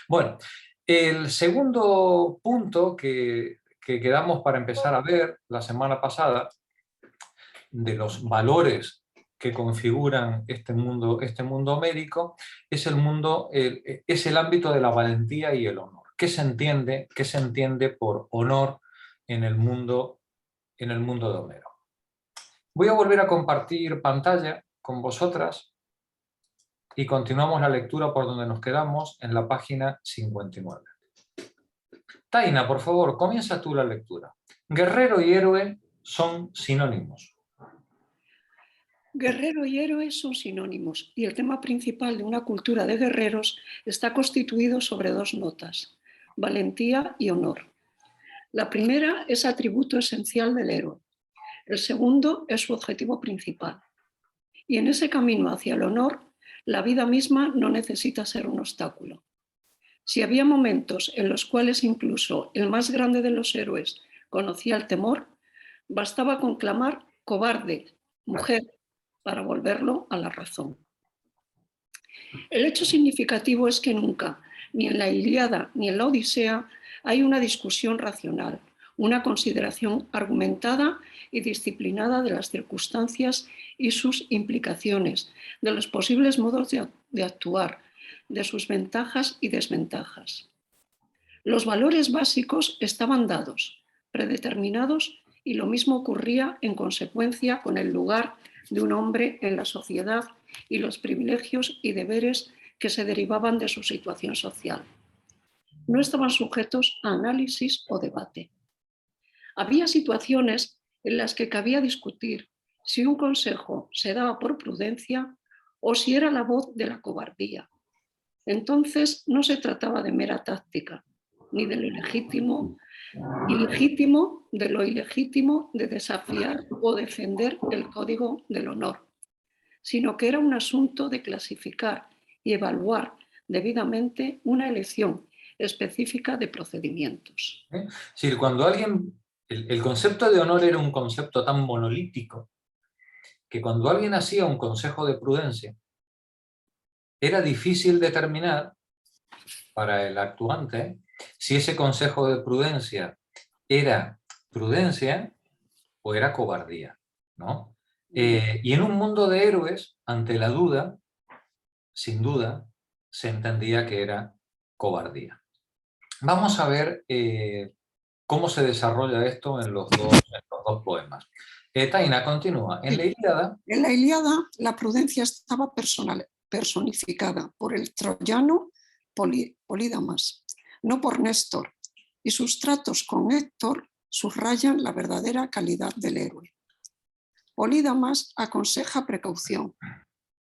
Bueno, el segundo punto que quedamos para empezar a ver la semana pasada, de los valores que configuran este mundo homérico, es es el ámbito de la valentía y el honor. Qué se entiende por honor en en el mundo de Homero? Voy a volver a compartir pantalla con vosotras y continuamos la lectura por donde nos quedamos en la página 59. Taina, por favor, comienza tú la lectura. Guerrero y héroe son sinónimos. Guerrero y héroe son sinónimos, y el tema principal de una cultura de guerreros está constituido sobre dos notas: valentía y honor. La primera es atributo esencial del héroe, el segundo es su objetivo principal. Y en ese camino hacia el honor, la vida misma no necesita ser un obstáculo. Si había momentos en los cuales incluso el más grande de los héroes conocía el temor, bastaba con clamar «cobarde, mujer», para volverlo a la razón. El hecho significativo es que nunca, ni en la Ilíada ni en la Odisea, hay una discusión racional, una consideración argumentada y disciplinada de las circunstancias y sus implicaciones, de los posibles modos de actuar, de sus ventajas y desventajas. Los valores básicos estaban dados, predeterminados, y lo mismo ocurría en consecuencia con el lugar de un hombre en la sociedad y los privilegios y deberes que se derivaban de su situación social. No estaban sujetos a análisis o debate. Había situaciones en las que cabía discutir si un consejo se daba por prudencia o si era la voz de la cobardía. Entonces no se trataba de mera táctica, ni de lo ilegítimo de lo ilegítimo de desafiar o defender el código del honor, sino que era un asunto de clasificar y evaluar debidamente una elección específica de procedimientos. Es decir, cuando el concepto de honor era un concepto tan monolítico que cuando alguien hacía un consejo de prudencia, era difícil determinar para el actuante si ese consejo de prudencia era prudencia o era cobardía, ¿no? Y en un mundo de héroes, ante la duda, sin duda, se entendía que era cobardía. Vamos a ver cómo se desarrolla esto en los dos poemas. Taina, continúa. En la Ilíada... En la Ilíada, la prudencia estaba personificada por el troyano Polídamas, no por Néstor, y sus tratos con Héctor subrayan la verdadera calidad del héroe. Polídamas aconseja precaución,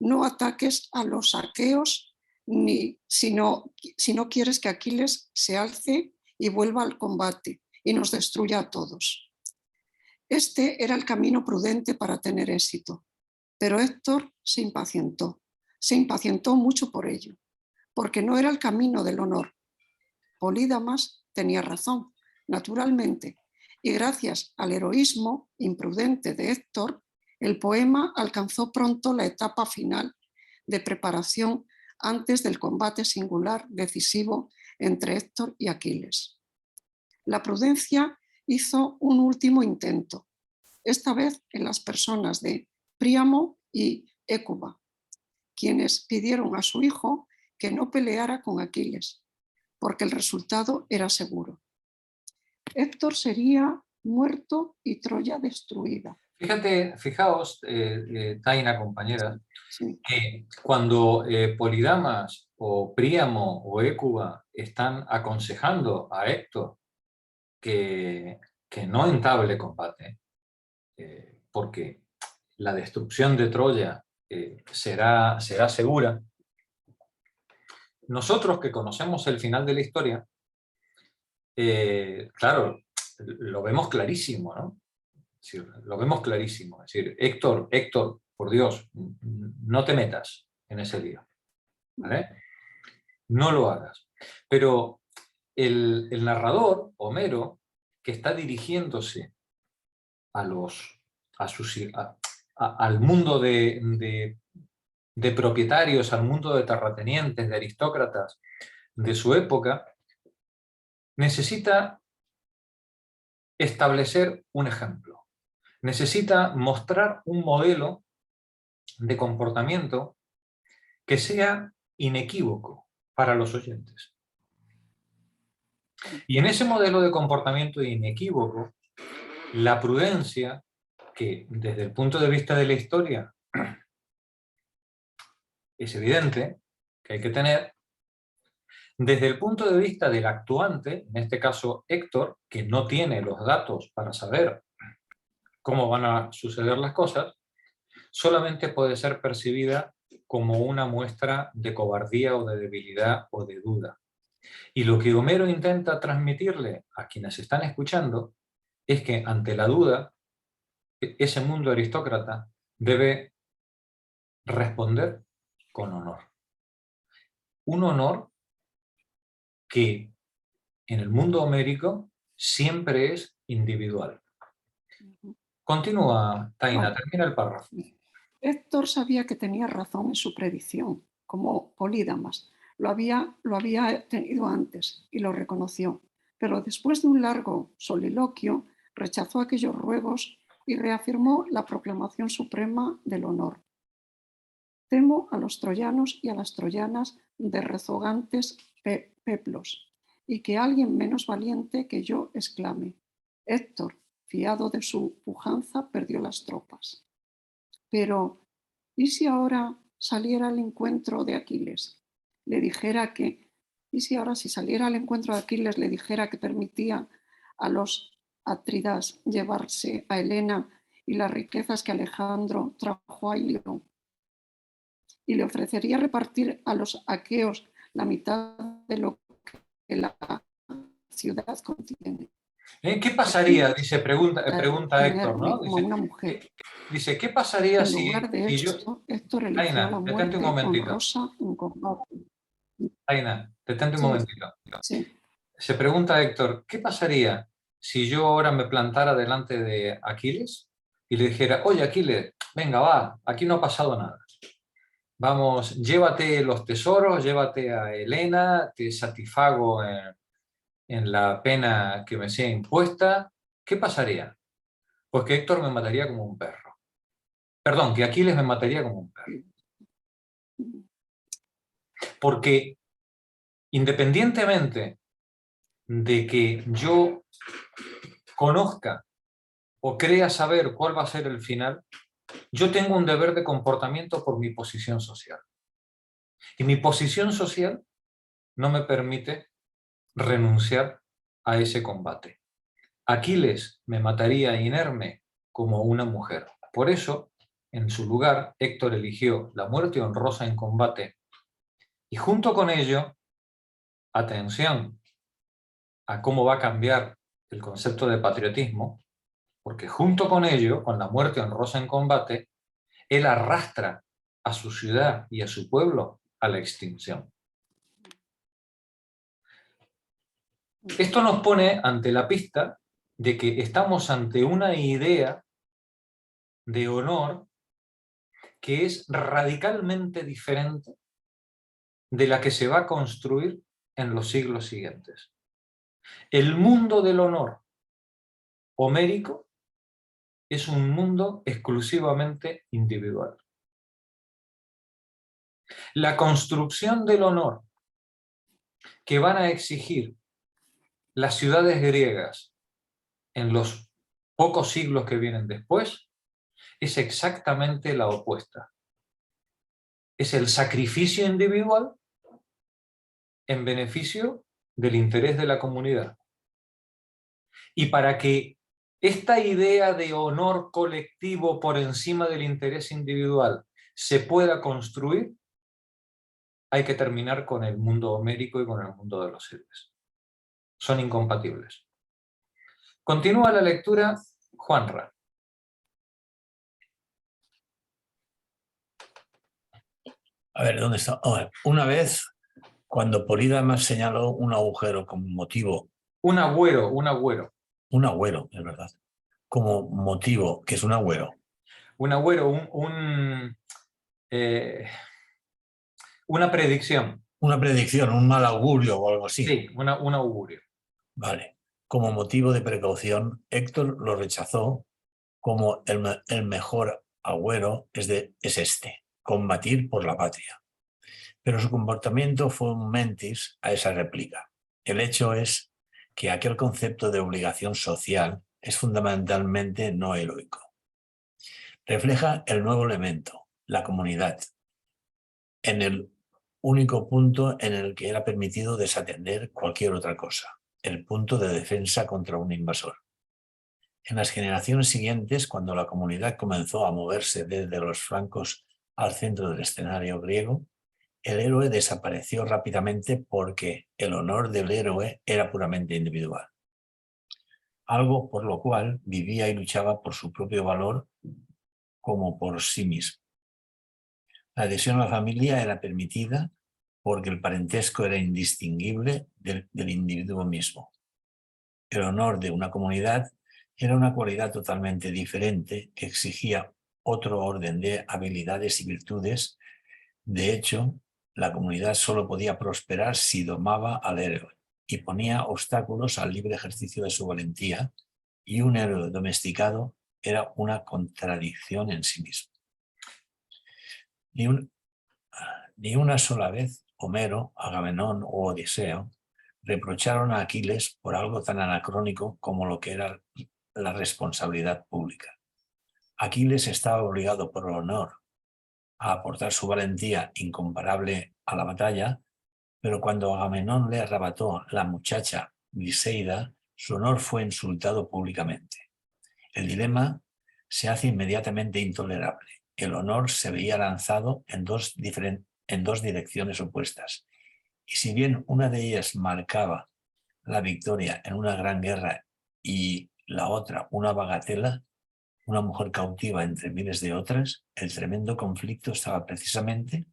no ataques a los aqueos si no quieres que Aquiles se alce y vuelva al combate y nos destruya a todos. Este era el camino prudente para tener éxito, pero Héctor se impacientó mucho por ello, porque no era el camino del honor. Polídamas tenía razón, naturalmente, y gracias al heroísmo imprudente de Héctor, el poema alcanzó pronto la etapa final de preparación antes del combate singular decisivo entre Héctor y Aquiles. La prudencia hizo un último intento, esta vez en las personas de Príamo y Hécuba, quienes pidieron a su hijo que no peleara con Aquiles, porque el resultado era seguro. Héctor sería muerto y Troya destruida. Fijaos, Taina, compañera, Sí. que cuando Polidamas o Príamo o Hécuba están aconsejando a Héctor que no entable combate, porque la destrucción de Troya será segura, nosotros que conocemos el final de la historia, claro, lo vemos clarísimo, ¿no? Es decir, lo vemos clarísimo. Es decir, Héctor, por Dios, no te metas en ese lío, ¿vale? No lo hagas. Pero el narrador, Homero, que está dirigiéndose al mundo de propietarios, al mundo de terratenientes, de aristócratas, de su época, necesita establecer un ejemplo. Necesita mostrar un modelo de comportamiento que sea inequívoco para los oyentes. Y en ese modelo de comportamiento inequívoco, la prudencia, que desde el punto de vista de la historia es evidente que hay que tener, desde el punto de vista del actuante, en este caso Héctor, que no tiene los datos para saber cómo van a suceder las cosas, solamente puede ser percibida como una muestra de cobardía o de debilidad o de duda. Y lo que Homero intenta transmitirle a quienes están escuchando es que ante la duda, ese mundo aristócrata debe responder con honor. Un honor que en el mundo homérico siempre es individual. Continúa, Taina, termina el párrafo. Héctor sabía que tenía razón en su predicción, como Polídamas. Lo había tenido antes y lo reconoció, pero después de un largo soliloquio rechazó aquellos ruegos y reafirmó la proclamación suprema del honor. Temo a los troyanos y a las troyanas de rezogantes peplos, y que alguien menos valiente que yo exclame: Héctor, fiado de su pujanza, perdió las tropas. Pero, ¿y si ahora saliera al encuentro de Aquiles? Si saliera al encuentro de Aquiles le dijera que permitía a los atridas llevarse a Helena y las riquezas que Alejandro trajo a Ilio, y le ofrecería repartir a los aqueos la mitad de lo que la ciudad contiene? ¿Qué pasaría? Dice, pregunta Héctor, ¿no? Como una mujer. Dice, ¿qué pasaría en lugar de si yo... esto, Héctor eligió Taina, la detente un muerte momentito. honrosa en combate. Taina, detente un Sí, momentito. sí. Se pregunta Héctor, ¿qué pasaría si yo ahora me plantara delante de Aquiles y le dijera: oye Aquiles, venga va, aquí no ha pasado nada. Vamos, llévate los tesoros, llévate a Helena, te satisfago en la pena que me sea impuesta. ¿Qué pasaría? Pues que Héctor me mataría como un perro. Perdón, que Aquiles me mataría como un perro. Porque independientemente de que yo conozca o crea saber cuál va a ser el final, yo tengo un deber de comportamiento por mi posición social. Y mi posición social no me permite renunciar a ese combate. Aquiles me mataría inerme como una mujer. Por eso, en su lugar, Héctor eligió la muerte honrosa en combate. Y junto con ello, atención a cómo va a cambiar el concepto de patriotismo, porque junto con ello, con la muerte honrosa en combate, él arrastra a su ciudad y a su pueblo a la extinción. Esto nos pone ante la pista de que estamos ante una idea de honor que es radicalmente diferente de la que se va a construir en los siglos siguientes. El mundo del honor homérico es un mundo exclusivamente individual. La construcción del honor que van a exigir las ciudades griegas en los pocos siglos que vienen después es exactamente la opuesta. Es el sacrificio individual en beneficio del interés de la comunidad. Y para que esta idea de honor colectivo por encima del interés individual se pueda construir, hay que terminar con el mundo homérico y con el mundo de los héroes. Son incompatibles. Continúa la lectura, Juanra. A ver, ¿dónde está? Una vez, cuando Polídamas señaló un agujero como motivo... Un agüero. Un agüero, es verdad. Como motivo, que es un agüero. Un agüero, una predicción. Una predicción, un mal augurio o algo así. Sí, un augurio. Vale. Como motivo de precaución, Héctor lo rechazó como el mejor agüero es este, combatir por la patria. Pero su comportamiento fue un mentis a esa réplica. El hecho es que aquel concepto de obligación social es fundamentalmente no heroico. Refleja el nuevo elemento, la comunidad, en el único punto en el que era permitido desatender cualquier otra cosa, el punto de defensa contra un invasor. En las generaciones siguientes, cuando la comunidad comenzó a moverse desde los flancos al centro del escenario griego, el héroe desapareció rápidamente porque el honor del héroe era puramente individual. Algo por lo cual vivía y luchaba por su propio valor como por sí mismo. La adhesión a la familia era permitida porque el parentesco era indistinguible del individuo mismo. El honor de una comunidad era una cualidad totalmente diferente que exigía otro orden de habilidades y virtudes. De hecho, la comunidad solo podía prosperar si domaba al héroe y ponía obstáculos al libre ejercicio de su valentía, y un héroe domesticado era una contradicción en sí mismo. Ni una sola vez Homero, Agamenón o Odiseo reprocharon a Aquiles por algo tan anacrónico como lo que era la responsabilidad pública. Aquiles estaba obligado por el honor a aportar su valentía incomparable a la batalla, pero cuando Agamenón le arrebató la muchacha Briseida, su honor fue insultado públicamente. El dilema se hace inmediatamente intolerable. El honor se veía lanzado en dos direcciones opuestas. Y si bien una de ellas marcaba la victoria en una gran guerra y la otra una bagatela, una mujer cautiva entre miles de otras, el tremendo conflicto estaba precisamente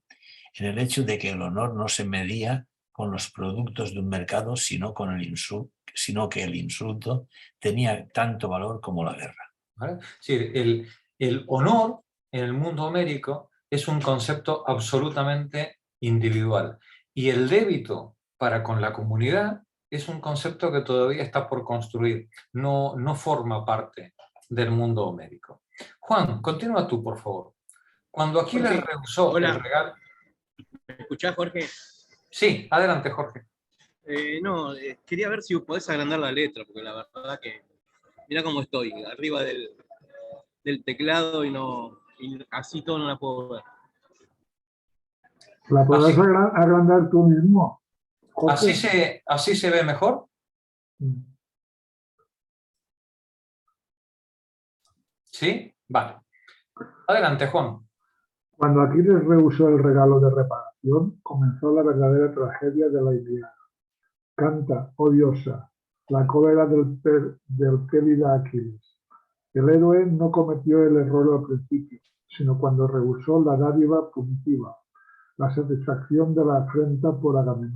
en el hecho de que el honor no se medía con los productos de un mercado, sino que el insulto tenía tanto valor como la guerra. ¿Vale? Es decir, el honor en el mundo homérico es un concepto absolutamente individual, y el débito para con la comunidad es un concepto que todavía está por construir, no forma parte del mundo homérico. Juan, continúa tú, por favor. Cuando Aquiles Jorge, rehusó el hola, regalo... ¿me escuchás, Jorge? Sí, adelante, Jorge. No, quería ver si podés agrandar la letra, porque la verdad que mira cómo estoy, arriba del teclado y así todo no la puedo ver. ¿La podrás Así, agrandar tú mismo, Jorge? así se ve mejor. ¿Sí? Vale. Adelante, Juan. Cuando Aquiles rehusó el regalo de reparación, comenzó la verdadera tragedia de la Ilíada. Canta, oh diosa, la cólera del Télida Aquiles. El héroe no cometió el error al principio, sino cuando rehusó la dádiva punitiva, la satisfacción de la afrenta por Agamenón,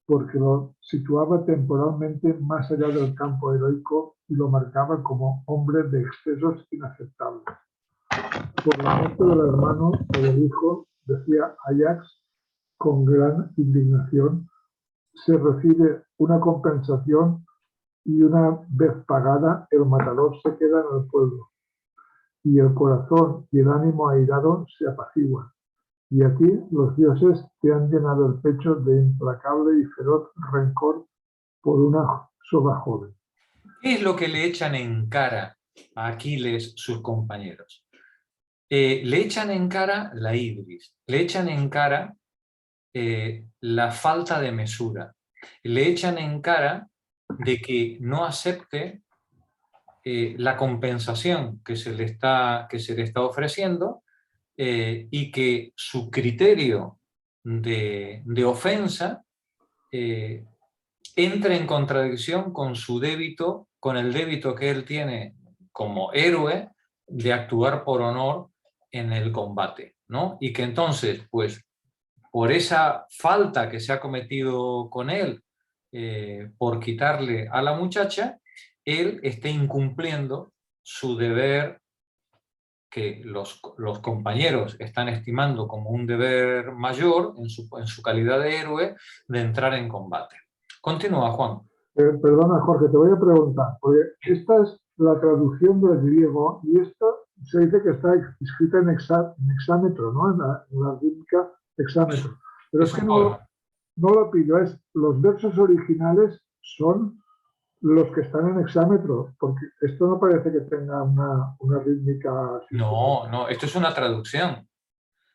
porque lo situaba temporalmente más allá del campo heroico y lo marcaba como hombre de excesos inaceptables. Por la muerte del hermano o del hijo, decía Ajax con gran indignación, se recibe una compensación y una vez pagada el matador se queda en el pueblo y el corazón y el ánimo airado se apaciguan. Y a ti los dioses te han llenado el pecho de implacable y feroz rencor por una sola joven. ¿Qué es lo que le echan en cara a Aquiles sus compañeros? Le echan en cara la ibris, le echan en cara la falta de mesura, le echan en cara de que no acepte la compensación que se le está ofreciendo, y que su criterio de ofensa entre en contradicción con su débito, con el débito que él tiene como héroe de actuar por honor en el combate, ¿no? Y que entonces, pues, por esa falta que se ha cometido con él, por quitarle a la muchacha, él esté incumpliendo su deber que los compañeros están estimando como un deber mayor en su calidad de héroe de entrar en combate. Continúa, Juan. Perdona, Jorge, te voy a preguntar, porque esta es la traducción del griego y esto se dice que está escrita en hexámetro, ¿no? En la rítmica hexámetro. Pero es que no lo pillo, los versos originales son los que están en hexámetro, porque esto no parece que tenga una rítmica así. No, esto es una traducción.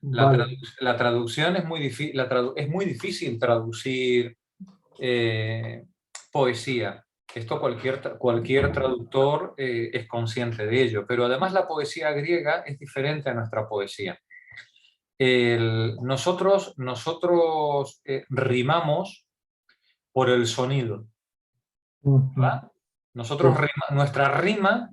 Vale. La traducción es muy difícil, es muy difícil traducir poesía. Esto cualquier traductor es consciente de ello, pero además la poesía griega es diferente a nuestra poesía. Nosotros rimamos por el sonido, ¿verdad? Nosotros nuestra rima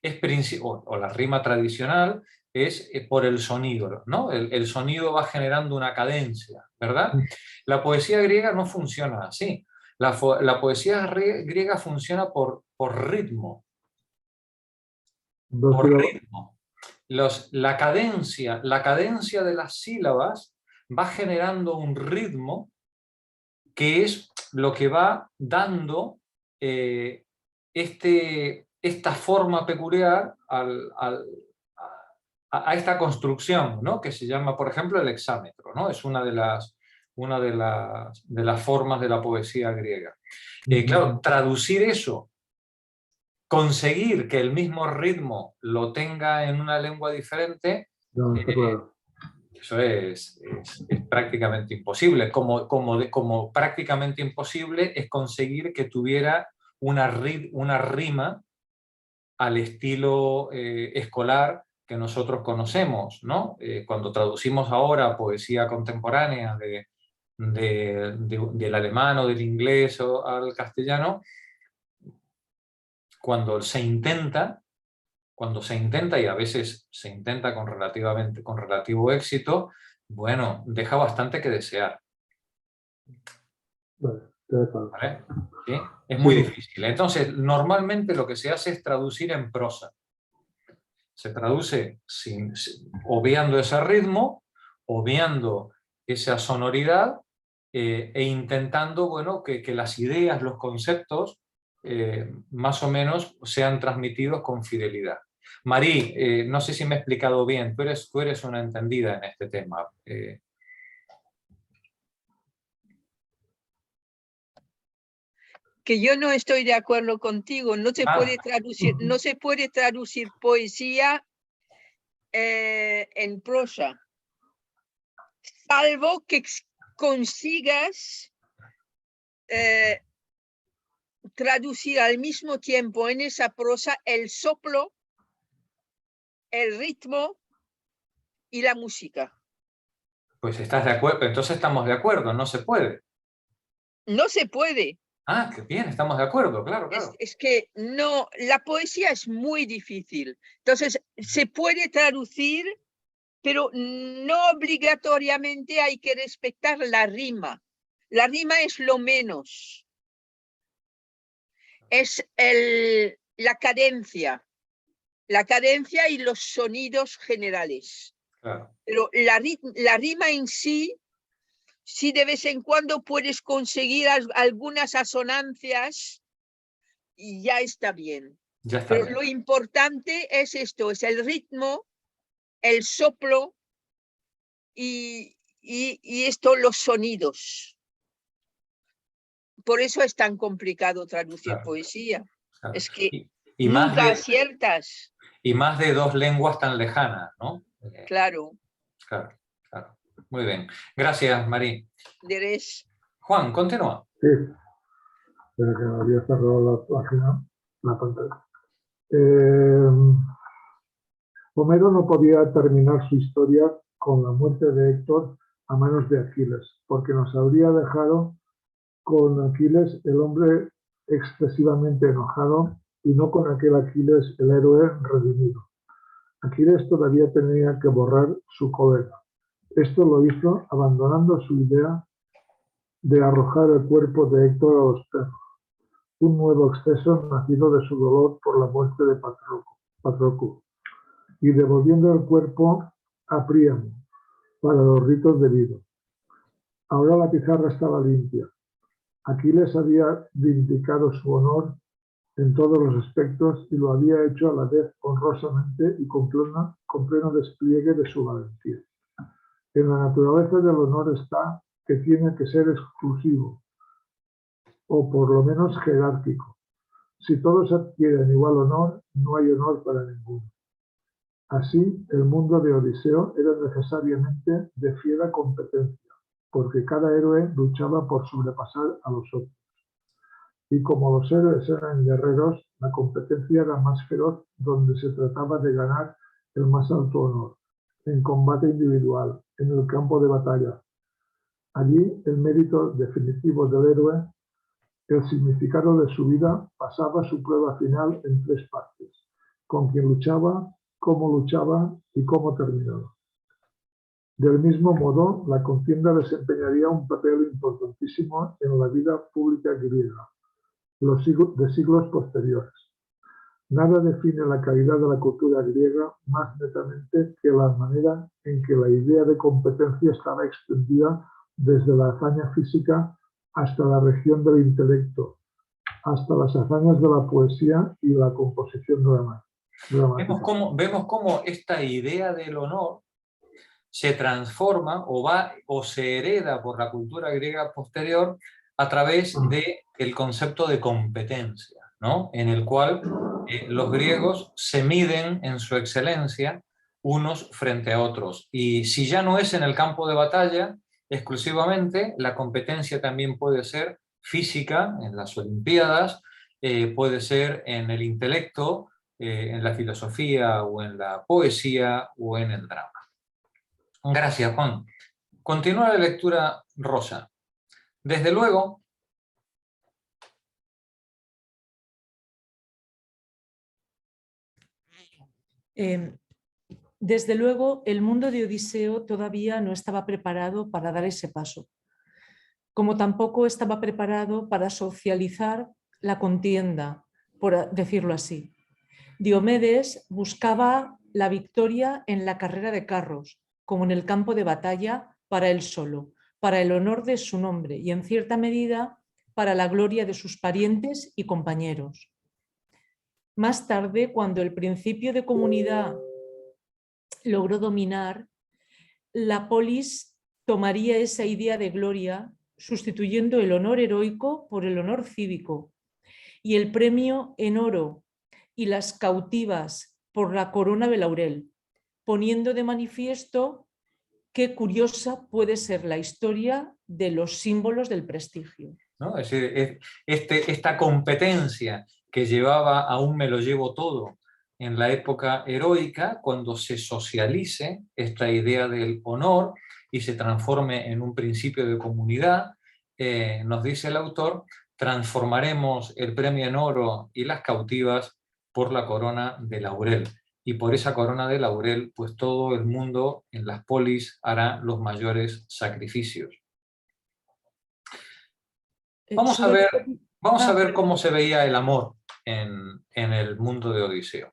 es o la rima tradicional es por el sonido, ¿no? El sonido va generando una cadencia, ¿verdad? La poesía griega no funciona así. La poesía griega funciona por ritmo. Por ritmo. La cadencia de las sílabas va generando un ritmo que es lo que va dando esta forma peculiar a esta construcción, ¿no? Que se llama, por ejemplo, el hexámetro, ¿no? Es una de las formas de la poesía griega. Claro, traducir eso, conseguir que el mismo ritmo lo tenga en una lengua diferente, no, está claro. eso es prácticamente imposible. Como prácticamente imposible es conseguir que tuviera una rima al estilo escolar que nosotros conocemos, ¿no? Cuando traducimos ahora poesía contemporánea del alemán o del inglés al castellano, cuando se intenta, y a veces se intenta con relativo éxito, bueno, deja bastante que desear. ¿Vale? ¿Sí? Es muy difícil. Entonces, normalmente lo que se hace es traducir en prosa. Se traduce obviando ese ritmo, obviando esa sonoridad e intentando, bueno, que las ideas, los conceptos, más o menos sean transmitidos con fidelidad. Marí, no sé si me he explicado bien, tú eres una entendida en este tema. Que yo no estoy de acuerdo contigo, no se puede traducir poesía en prosa, salvo que consigas traducir al mismo tiempo en esa prosa el soplo, el ritmo y la música. Pues estás de acuerdo, entonces estamos de acuerdo, no se puede. No se puede. Ah, qué bien, estamos de acuerdo, claro. Es que no, la poesía es muy difícil. Entonces, se puede traducir, pero no obligatoriamente hay que respetar la rima. La rima es lo menos. Es la cadencia y los sonidos generales. Claro. Pero la rima en sí, sí de vez en cuando puedes conseguir algunas asonancias y ya está bien. Pero lo importante es esto, es el ritmo, el soplo y los sonidos. Por eso es tan complicado traducir poesía. Claro. Es que nunca aciertas. Y más de dos lenguas tan lejanas, ¿no? Claro. Claro. Muy bien. Gracias, Marí. Deres. Juan, continúa. Sí. Pero que había cerrado la página, la pantalla. Homero no podía terminar su historia con la muerte de Héctor a manos de Aquiles, porque nos habría dejado con Aquiles, el hombre excesivamente enojado, y no con aquel Aquiles, el héroe redimido. Aquiles todavía tenía que borrar su cólera. Esto lo hizo abandonando su idea de arrojar el cuerpo de Héctor a los perros, un nuevo exceso nacido de su dolor por la muerte de Patroclo. y devolviendo el cuerpo a Príamo para los ritos debidos. Ahora la pizarra estaba limpia. Aquiles había vindicado su honor en todos los aspectos y lo había hecho a la vez honrosamente y con pleno despliegue de su valentía. En la naturaleza del honor está que tiene que ser exclusivo, o por lo menos jerárquico. Si todos adquieren igual honor, no hay honor para ninguno. Así, el mundo de Odiseo era necesariamente de fiera competencia, porque cada héroe luchaba por sobrepasar a los otros. Y como los héroes eran guerreros, la competencia era más feroz, donde se trataba de ganar el más alto honor, en combate individual, en el campo de batalla. Allí, el mérito definitivo del héroe, el significado de su vida, pasaba su prueba final en 3 partes: con quién luchaba, cómo luchaba y cómo terminaba. Del mismo modo, la contienda desempeñaría un papel importantísimo en la vida pública griega de siglos posteriores. Nada define la calidad de la cultura griega más netamente que la manera en que la idea de competencia estaba extendida desde la hazaña física hasta la región del intelecto, hasta las hazañas de la poesía y la composición dramática. Vemos cómo esta idea del honor se transforma o se hereda por la cultura griega posterior a través del concepto de competencia, ¿no? En el cual los griegos se miden en su excelencia unos frente a otros. Y si ya no es en el campo de batalla exclusivamente, la competencia también puede ser física, en las Olimpiadas, puede ser en el intelecto, en la filosofía o en la poesía o en el drama. Gracias, Juan. Continúa la lectura, Rosa. Desde luego, el mundo de Odiseo todavía no estaba preparado para dar ese paso, como tampoco estaba preparado para socializar la contienda, por decirlo así. Diomedes buscaba la victoria en la carrera de carros, como en el campo de batalla, para él solo, para el honor de su nombre y, en cierta medida, para la gloria de sus parientes y compañeros. Más tarde, cuando el principio de comunidad logró dominar, la polis tomaría esa idea de gloria, sustituyendo el honor heroico por el honor cívico, y el premio en oro y las cautivas por la corona de laurel, poniendo de manifiesto qué curiosa puede ser la historia de los símbolos del prestigio, ¿no? Es decir, esta competencia que llevaba a un me lo llevo todo en la época heroica, cuando se socialice esta idea del honor y se transforme en un principio de comunidad, nos dice el autor, transformaremos el premio en oro y las cautivas por la corona de laurel. Y por esa corona de laurel, pues todo el mundo en las polis hará los mayores sacrificios. Vamos a ver cómo se veía el amor en el mundo de Odiseo.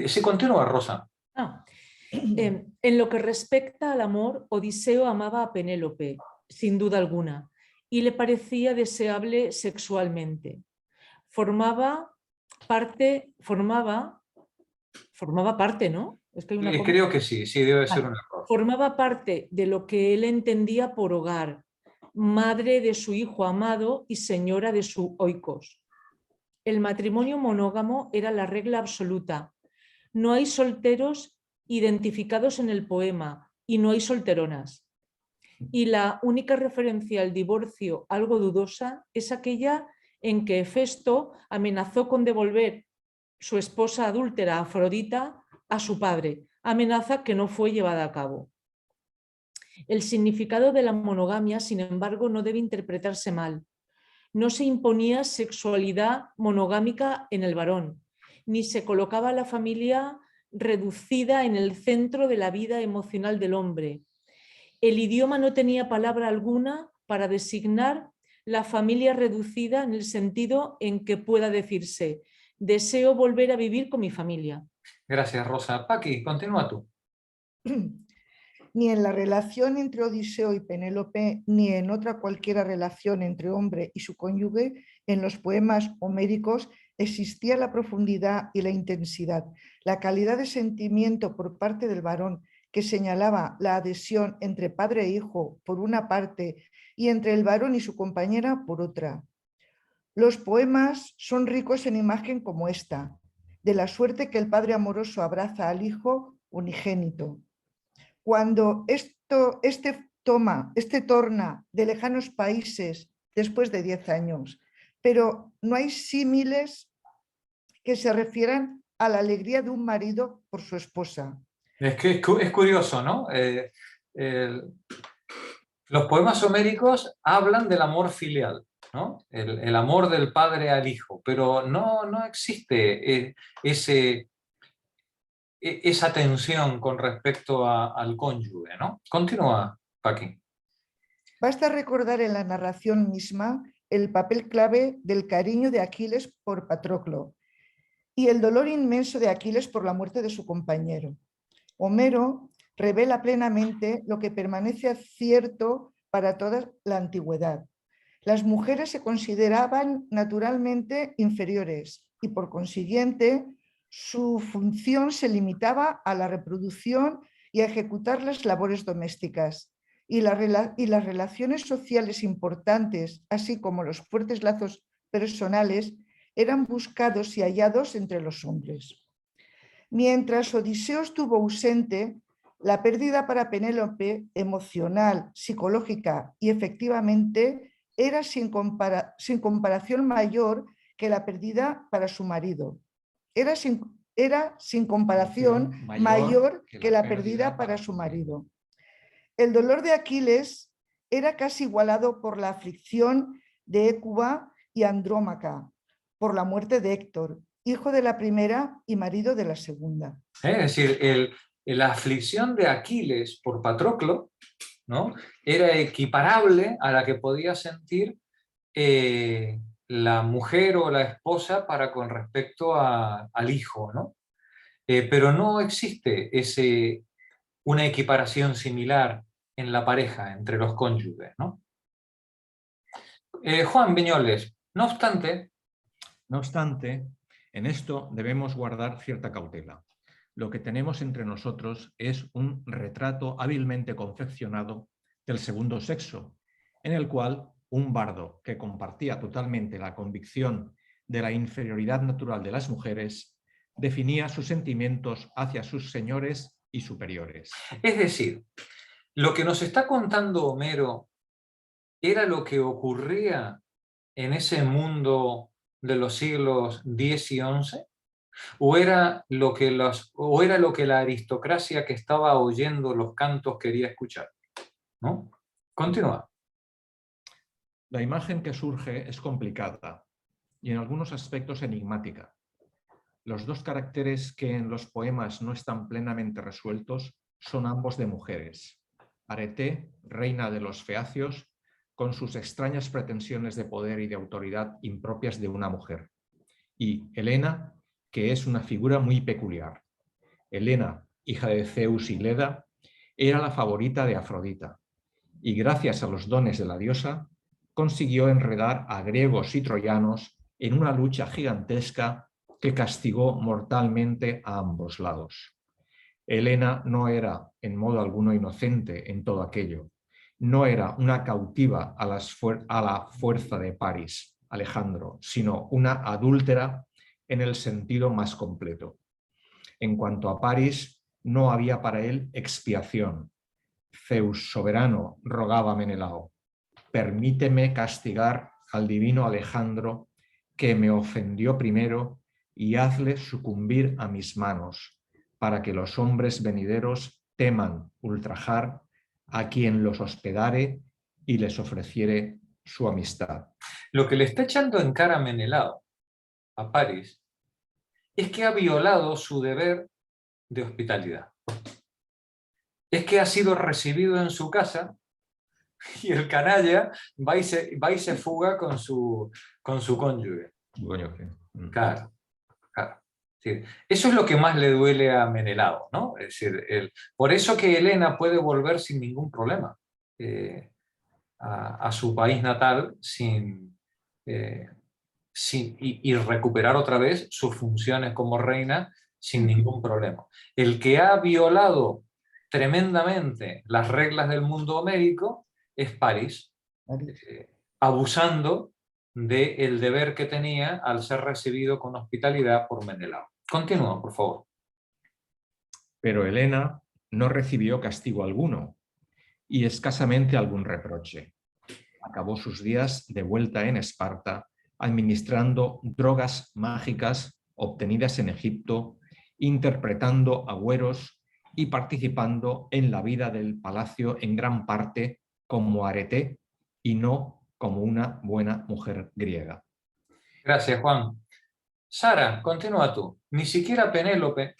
Sí, continúa, Rosa. En lo que respecta al amor, Odiseo amaba a Penélope, sin duda alguna, y le parecía deseable sexualmente. Formaba parte, ¿no? Es que hay una creo que sí, debe ser un error. Formaba parte de lo que él entendía por hogar, madre de su hijo amado y señora de su oikos. El matrimonio monógamo era la regla absoluta. No hay solteros identificados en el poema y no hay solteronas. Y la única referencia al divorcio algo dudosa es aquella en que Hefesto amenazó con devolver su esposa adúltera Afrodita a su padre, amenaza que no fue llevada a cabo. El significado de la monogamia, sin embargo, no debe interpretarse mal. No se imponía sexualidad monogámica en el varón, ni se colocaba la familia reducida en el centro de la vida emocional del hombre. El idioma no tenía palabra alguna para designar la familia reducida en el sentido en que pueda decirse: deseo volver a vivir con mi familia. Gracias, Rosa. Paqui, continúa tú. Ni en la relación entre Odiseo y Penélope, ni en otra cualquiera relación entre hombre y su cónyuge, en los poemas homéricos existía la profundidad y la intensidad, la calidad de sentimiento por parte del varón que señalaba la adhesión entre padre e hijo por una parte y entre el varón y su compañera por otra. Los poemas son ricos en imagen como esta, de la suerte que el padre amoroso abraza al hijo unigénito. Cuando este torna de lejanos países después de 10 años, pero no hay símiles que se refieran a la alegría de un marido por su esposa. Es que es curioso, ¿no? Los poemas homéricos hablan del amor filial, ¿no? El amor del padre al hijo, pero no existe esa tensión con respecto al cónyuge, ¿no? Continúa, Paqui. Basta recordar en la narración misma el papel clave del cariño de Aquiles por Patroclo y el dolor inmenso de Aquiles por la muerte de su compañero. Homero revela plenamente lo que permanece cierto para toda la antigüedad. Las mujeres se consideraban naturalmente inferiores y por consiguiente su función se limitaba a la reproducción y a ejecutar las labores domésticas. Y las relaciones sociales importantes, así como los fuertes lazos personales, eran buscados y hallados entre los hombres. Mientras Odiseo estuvo ausente, la pérdida para Penélope, emocional, psicológica y efectivamente, era sin comparación mayor que la pérdida para su marido. Era sin comparación mayor que la pérdida para su marido. El dolor de Aquiles era casi igualado por la aflicción de Hécuba y Andrómaca, por la muerte de Héctor, hijo de la primera y marido de la segunda. Es decir, la aflicción de Aquiles por Patroclo, ¿no? Era equiparable a la que podía sentir la mujer o la esposa con respecto al hijo, ¿no? Pero no existe una equiparación similar en la pareja, entre los cónyuges, ¿no? Juan Viñoles, no obstante, en esto debemos guardar cierta cautela. Lo que tenemos entre nosotros es un retrato hábilmente confeccionado del segundo sexo, en el cual un bardo que compartía totalmente la convicción de la inferioridad natural de las mujeres definía sus sentimientos hacia sus señores y superiores. Es decir, lo que nos está contando Homero era lo que ocurría en ese mundo de los siglos X y XI, o era lo que la aristocracia que estaba oyendo los cantos quería escuchar, ¿no? Continúa. La imagen que surge es complicada y en algunos aspectos enigmática. Los dos caracteres que en los poemas no están plenamente resueltos son ambos de mujeres. Arete, reina de los feacios, con sus extrañas pretensiones de poder y de autoridad impropias de una mujer. Y Helena, que es una figura muy peculiar. Helena, hija de Zeus y Leda, era la favorita de Afrodita, y gracias a los dones de la diosa, consiguió enredar a griegos y troyanos en una lucha gigantesca que castigó mortalmente a ambos lados. Helena no era en modo alguno inocente en todo aquello. No era una cautiva a la fuerza de Paris, Alejandro, sino una adúltera en el sentido más completo. En cuanto a Paris, no había para él expiación. Zeus soberano rogaba a Menelao: permíteme castigar al divino Alejandro que me ofendió primero y hazle sucumbir a mis manos, para que los hombres venideros teman ultrajar a quien los hospedare y les ofreciere su amistad. Lo que le está echando en cara a Menelao, a Paris, es que ha violado su deber de hospitalidad. Es que ha sido recibido en su casa y el canalla va y se fuga con su cónyuge. Claro, claro. Eso es lo que más le duele a Menelao, ¿no? Es decir, por eso que Helena puede volver sin ningún problema a su país natal y recuperar otra vez sus funciones como reina sin ningún problema. El que ha violado tremendamente las reglas del mundo homérico es París, abusando del deber que tenía al ser recibido con hospitalidad por Menelao. Continúa, por favor. Pero Helena no recibió castigo alguno y escasamente algún reproche. Acabó sus días de vuelta en Esparta, administrando drogas mágicas obtenidas en Egipto, interpretando agüeros y participando en la vida del palacio en gran parte como arete y no como una buena mujer griega. Gracias, Juan. Sara, continúa tú. Ni siquiera Penélope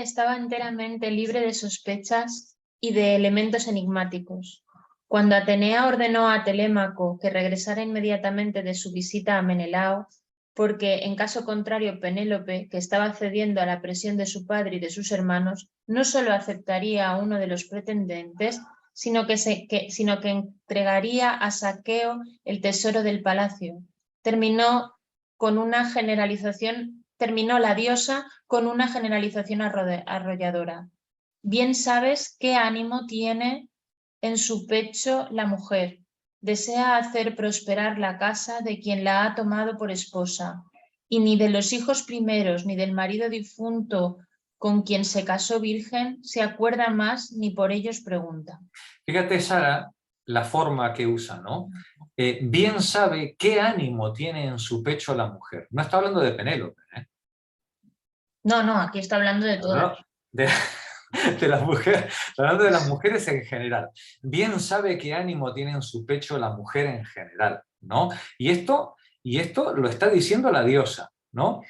estaba enteramente libre de sospechas y de elementos enigmáticos. Cuando Atenea ordenó a Telémaco que regresara inmediatamente de su visita a Menelao, porque en caso contrario Penélope, que estaba cediendo a la presión de su padre y de sus hermanos, no solo aceptaría a uno de los pretendentes, sino que entregaría a Saqueo el tesoro del palacio. Terminó la diosa con una generalización arrolladora. Bien sabes qué ánimo tiene en su pecho la mujer. Desea hacer prosperar la casa de quien la ha tomado por esposa, y ni de los hijos primeros ni del marido difunto con quien se casó virgen se acuerda más ni por ellos pregunta. Fíjate, Sara, la forma que usa, ¿no? Bien sabe qué ánimo tiene en su pecho la mujer. No está hablando de Penélope, ¿eh? No, aquí está hablando de todas. De las mujeres, hablando de las mujeres en general. Bien sabe qué ánimo tiene en su pecho la mujer en general, ¿no? Y esto lo está diciendo la diosa, ¿no?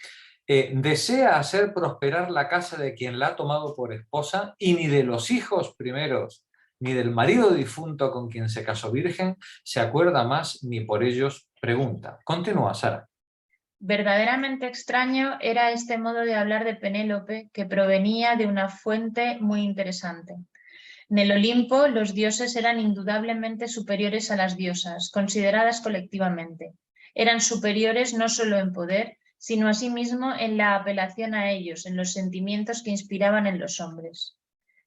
Desea hacer prosperar la casa de quien la ha tomado por esposa, y ni de los hijos primeros ni del marido difunto con quien se casó virgen se acuerda más ni por ellos pregunta. Continúa, Sara. Verdaderamente extraño era este modo de hablar de Penélope, que provenía de una fuente muy interesante. En el Olimpo, los dioses eran indudablemente superiores a las diosas, consideradas colectivamente. Eran superiores no solo en poder, sino asimismo en la apelación a ellos, en los sentimientos que inspiraban en los hombres.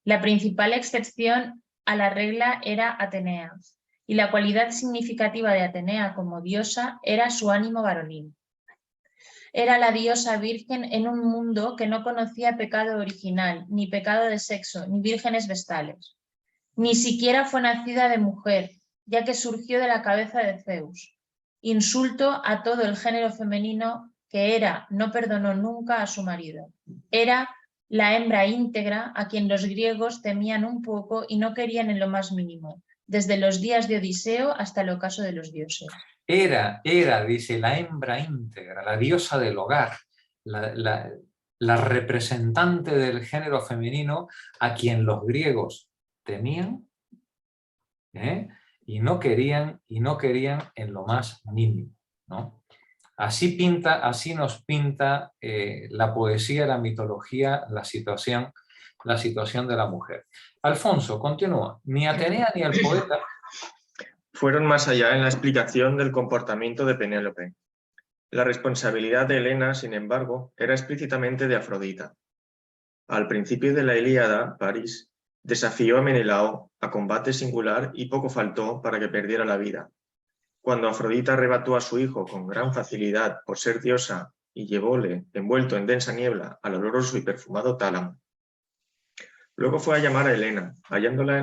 La principal excepción a la regla era Atenea, y la cualidad significativa de Atenea como diosa era su ánimo varonil. Era la diosa virgen en un mundo que no conocía pecado original, ni pecado de sexo, ni vírgenes vestales. Ni siquiera fue nacida de mujer, ya que surgió de la cabeza de Zeus. Insulto a todo el género femenino que no perdonó nunca a su marido. Era la hembra íntegra a quien los griegos temían un poco y no querían en lo más mínimo, desde los días de Odiseo hasta el ocaso de los dioses. Era, dice, la hembra íntegra, la diosa del hogar, la representante del género femenino a quien los griegos temían, y no querían en lo más mínimo, ¿no? Así nos pinta la poesía, la mitología, la situación de la mujer. Alfonso, continúa. Ni Atenea ni el poeta fueron más allá en la explicación del comportamiento de Penélope. La responsabilidad de Helena, sin embargo, era explícitamente de Afrodita. Al principio de la Ilíada, París desafió a Menelao a combate singular y poco faltó para que perdiera la vida. Cuando Afrodita arrebató a su hijo con gran facilidad por ser diosa y llevóle, envuelto en densa niebla, al oloroso y perfumado tálamo. Luego fue a llamar a Helena, hallándola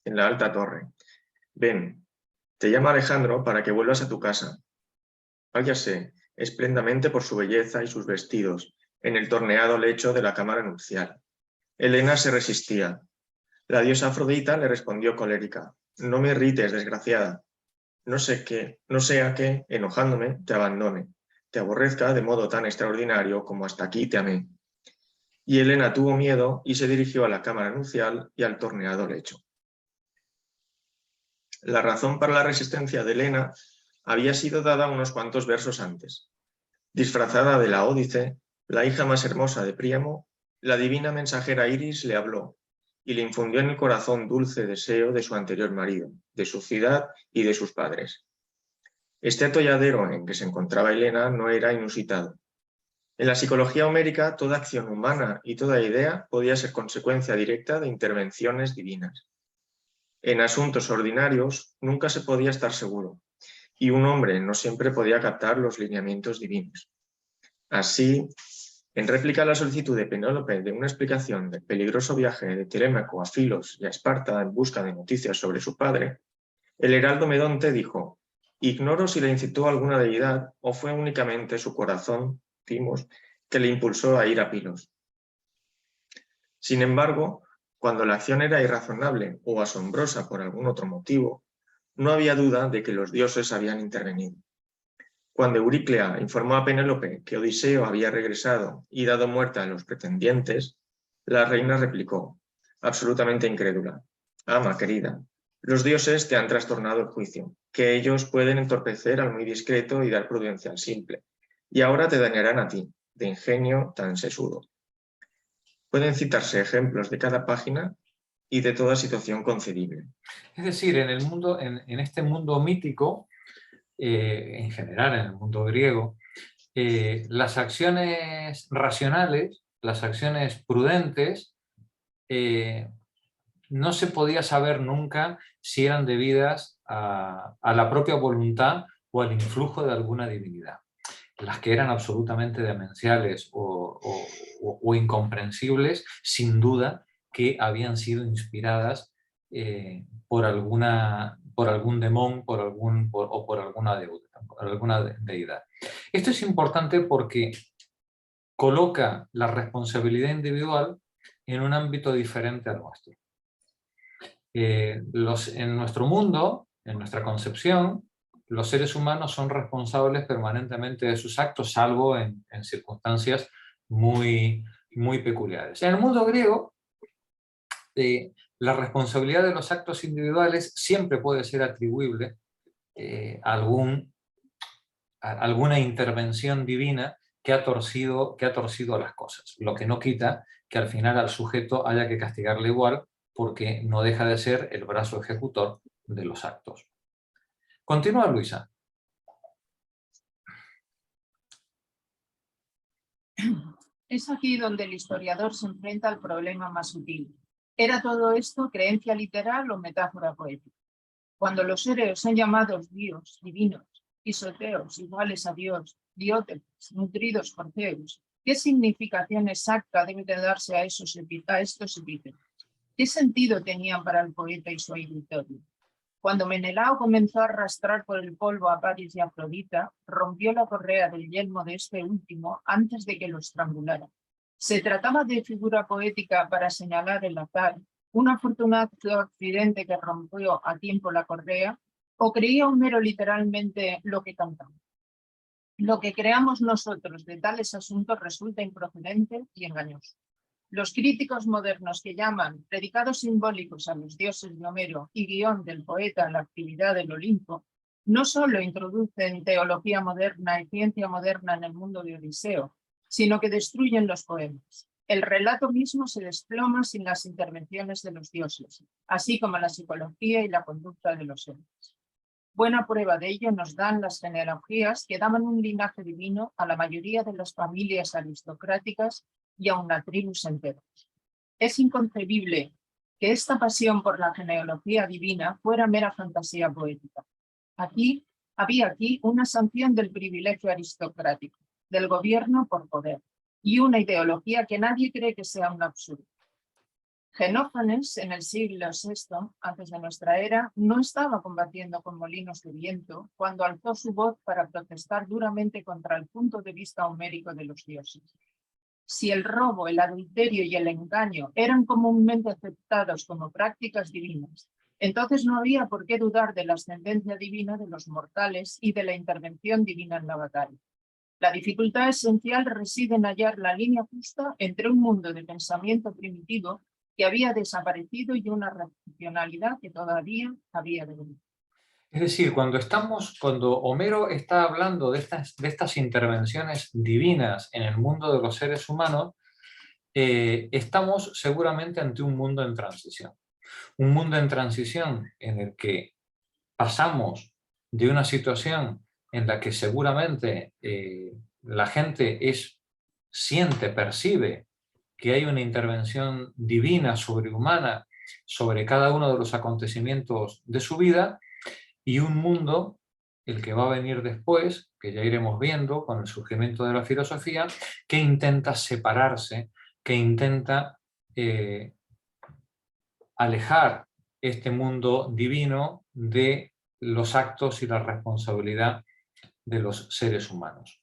en la alta torre. Ven, te llama Alejandro para que vuelvas a tu casa. Hállase espléndidamente por su belleza y sus vestidos en el torneado lecho de la cámara nupcial. Helena se resistía. La diosa Afrodita le respondió colérica. No me irrites, desgraciada. No sea que, enojándome, te abandone, te aborrezca de modo tan extraordinario como hasta aquí te amé. Y Helena tuvo miedo y se dirigió a la cámara nupcial y al torneado lecho. La razón para la resistencia de Helena había sido dada unos cuantos versos antes. Disfrazada de la Ódice, la hija más hermosa de Príamo, la divina mensajera Iris le habló y le infundió en el corazón dulce deseo de su anterior marido, de su ciudad y de sus padres. Este atolladero en que se encontraba Helena no era inusitado. En la psicología homérica, toda acción humana y toda idea podía ser consecuencia directa de intervenciones divinas. En asuntos ordinarios nunca se podía estar seguro, y un hombre no siempre podía captar los lineamientos divinos. Así, en réplica a la solicitud de Penélope de una explicación del peligroso viaje de Telémaco a Filos y a Esparta en busca de noticias sobre su padre, el heraldo Medonte dijo: ignoro si le incitó alguna deidad o fue únicamente su corazón, Timos, que le impulsó a ir a Pilos. Sin embargo, cuando la acción era irrazonable o asombrosa por algún otro motivo, no había duda de que los dioses habían intervenido. Cuando Euríclea informó a Penélope que Odiseo había regresado y dado muerte a los pretendientes, la reina replicó, absolutamente incrédula: ama, querida, los dioses te han trastornado el juicio, que ellos pueden entorpecer al muy discreto y dar prudencia al simple, y ahora te dañarán a ti, de ingenio tan sesudo. Pueden citarse ejemplos de cada página y de toda situación concebible. Es decir, en este mundo mítico, en general en el mundo griego, las acciones racionales, las acciones prudentes, no se podía saber nunca si eran debidas a la propia voluntad o al influjo de alguna divinidad. Las que eran absolutamente demenciales o incomprensibles, sin duda que habían sido inspiradas por algún demón o por alguna deidad. Esto es importante porque coloca la responsabilidad individual en un ámbito diferente al nuestro. En nuestro mundo, en nuestra concepción, los seres humanos son responsables permanentemente de sus actos, salvo en circunstancias muy, muy peculiares. En el mundo griego, la responsabilidad de los actos individuales siempre puede ser atribuible a alguna intervención divina que ha torcido las cosas, lo que no quita que al final al sujeto haya que castigarle igual, porque no deja de ser el brazo ejecutor de los actos. Continúa Luisa. Es aquí donde el historiador se enfrenta al problema más sutil. ¿Era todo esto creencia literal o metáfora poética? Cuando los seres son llamados dios, divinos, isoteos, iguales a Dios, diótetes, nutridos por Zeus, ¿qué significación exacta debe de darse a estos epítetos? ¿Qué sentido tenían para el poeta y su auditorio? Cuando Menelao comenzó a arrastrar por el polvo a Paris y Afrodita, rompió la correa del yelmo de este último antes de que lo estrangulara. ¿Se trataba de figura poética para señalar el azar, un afortunado accidente que rompió a tiempo la correa, o creía Homero literalmente lo que cantaba? Lo que creamos nosotros de tales asuntos resulta improcedente y engañoso. Los críticos modernos que llaman predicados simbólicos a los dioses de Homero y guión del poeta en la actividad del Olimpo, no solo introducen teología moderna y ciencia moderna en el mundo de Odiseo, sino que destruyen los poemas. El relato mismo se desploma sin las intervenciones de los dioses, así como la psicología y la conducta de los hombres. Buena prueba de ello nos dan las genealogías que daban un linaje divino a la mayoría de las familias aristocráticas y a una tribus entera. Es inconcebible que esta pasión por la genealogía divina fuera mera fantasía poética. Había aquí una sanción del privilegio aristocrático, del gobierno por poder, y una ideología que nadie cree que sea un absurdo. Genófanes, en el siglo VI, antes de nuestra era, no estaba combatiendo con molinos de viento cuando alzó su voz para protestar duramente contra el punto de vista homérico de los dioses. Si el robo, el adulterio y el engaño eran comúnmente aceptados como prácticas divinas, entonces no había por qué dudar de la ascendencia divina de los mortales y de la intervención divina en la batalla. La dificultad esencial reside en hallar la línea justa entre un mundo de pensamiento primitivo que había desaparecido y una racionalidad que todavía había de venir. Es decir, cuando Homero está hablando de estas intervenciones divinas en el mundo de los seres humanos, estamos seguramente ante un mundo en transición. Un mundo en transición en el que pasamos de una situación en la que seguramente la gente siente, percibe que hay una intervención divina, sobrehumana, sobre cada uno de los acontecimientos de su vida, y un mundo, el que va a venir después, que ya iremos viendo con el surgimiento de la filosofía, que intenta separarse, que intenta alejar este mundo divino de los actos y la responsabilidad de los seres humanos.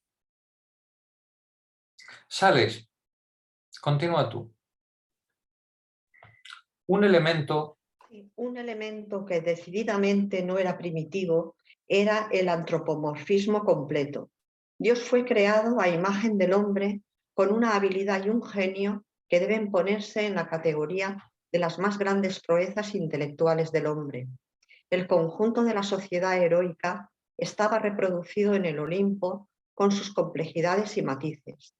Sales, continúa tú. Un elemento que decididamente no era primitivo era el antropomorfismo completo. Dios fue creado a imagen del hombre con una habilidad y un genio que deben ponerse en la categoría de las más grandes proezas intelectuales del hombre. El conjunto de la sociedad heroica estaba reproducido en el Olimpo con sus complejidades y matices.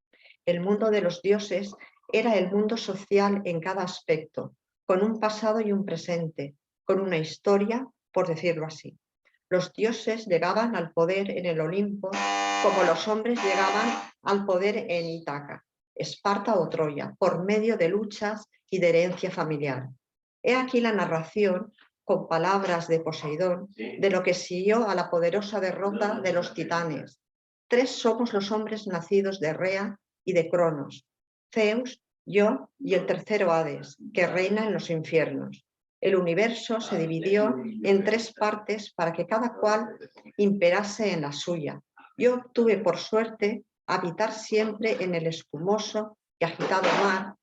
El mundo de los dioses era el mundo social en cada aspecto, con un pasado y un presente, con una historia, por decirlo así. Los dioses llegaban al poder en el Olimpo como los hombres llegaban al poder en Ítaca, Esparta o Troya, por medio de luchas y de herencia familiar. He aquí la narración, con palabras de Poseidón, de lo que siguió a la poderosa derrota de los titanes. 3 somos los hombres nacidos de Rea y de Cronos, Zeus, yo y el tercero Hades, que reina en los infiernos. El universo se dividió en 3 partes para que cada cual imperase en la suya. Yo obtuve por suerte habitar siempre en el espumoso y agitado mar.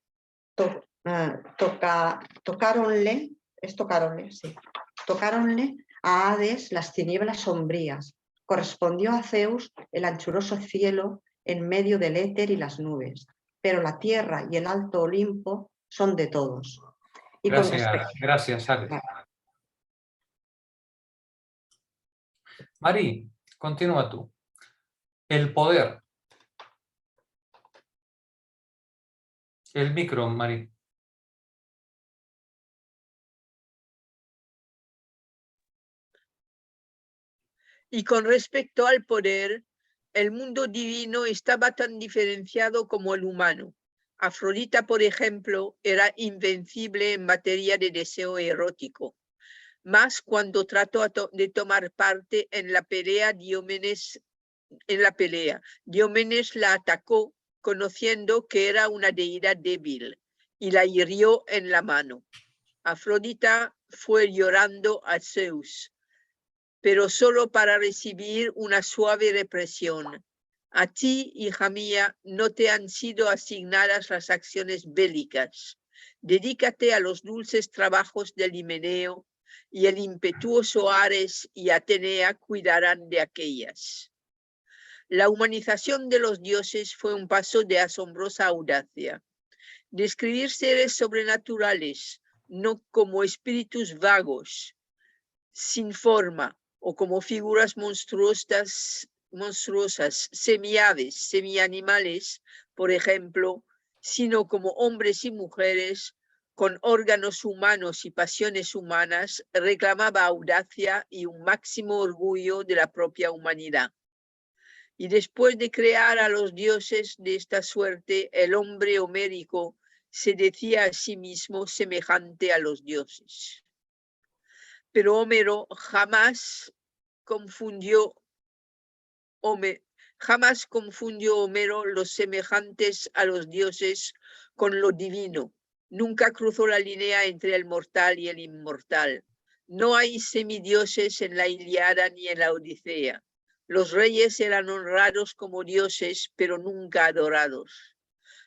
Tocáronle a Hades las tinieblas sombrías. Correspondió a Zeus el anchuroso cielo en medio del éter y las nubes. Pero la tierra y el alto Olimpo son de todos. Y gracias, Alex. Mari, continúa tú. El poder. El micro, Mari. Y con respecto al poder, el mundo divino estaba tan diferenciado como el humano. Afrodita, por ejemplo, era invencible en materia de deseo erótico. Más cuando trató de tomar parte en la pelea, Diómedes la atacó conociendo que era una deidad débil y la hirió en la mano. Afrodita fue llorando a Zeus, pero solo para recibir una suave represión. A ti, hija mía, no te han sido asignadas las acciones bélicas. Dedícate a los dulces trabajos del Himeneo, y el impetuoso Ares y Atenea cuidarán de aquellas. La humanización de los dioses fue un paso de asombrosa audacia. Describir seres sobrenaturales, no como espíritus vagos, sin forma, o como figuras monstruosas, semiaves, semianimales, por ejemplo, sino como hombres y mujeres con órganos humanos y pasiones humanas, reclamaba audacia y un máximo orgullo de la propia humanidad. Y después de crear a los dioses de esta suerte, el hombre homérico se decía a sí mismo semejante a los dioses. Pero Homero jamás confundió Homero los semejantes a los dioses con lo divino. Nunca cruzó la línea entre el mortal y el inmortal. No hay semidioses en la Ilíada ni en la Odisea. Los reyes eran honrados como dioses, pero nunca adorados.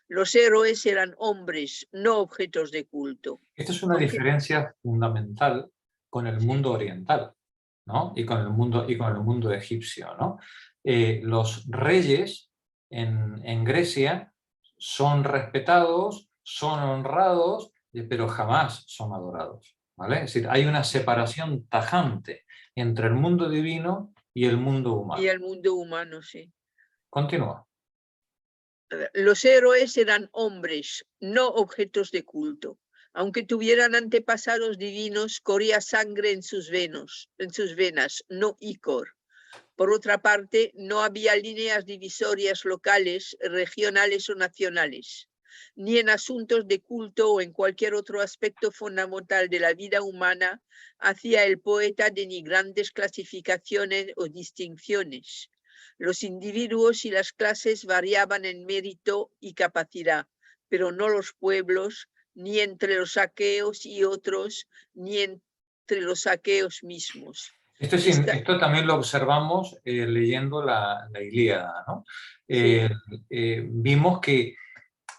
Los héroes eran hombres, no objetos de culto. Esta es una diferencia fundamental con el mundo oriental, ¿no? y con el mundo egipcio, ¿no? Los reyes en Grecia son respetados, son honrados, pero jamás son adorados. ¿vale? Es decir, hay una separación tajante entre el mundo divino y el mundo humano. Y el mundo humano, sí. Continúa. Los héroes eran hombres, no objetos de culto. Aunque tuvieran antepasados divinos, corría sangre en sus venas, no ícor. Por otra parte, no había líneas divisorias locales, regionales o nacionales, ni en asuntos de culto o en cualquier otro aspecto fundamental de la vida humana hacía el poeta denigrantes clasificaciones o distinciones. Los individuos y las clases variaban en mérito y capacidad, pero no los pueblos, ni entre los aqueos y otros, ni entre los aqueos mismos. Esto también lo observamos leyendo la Ilíada, ¿no? Sí. Vimos que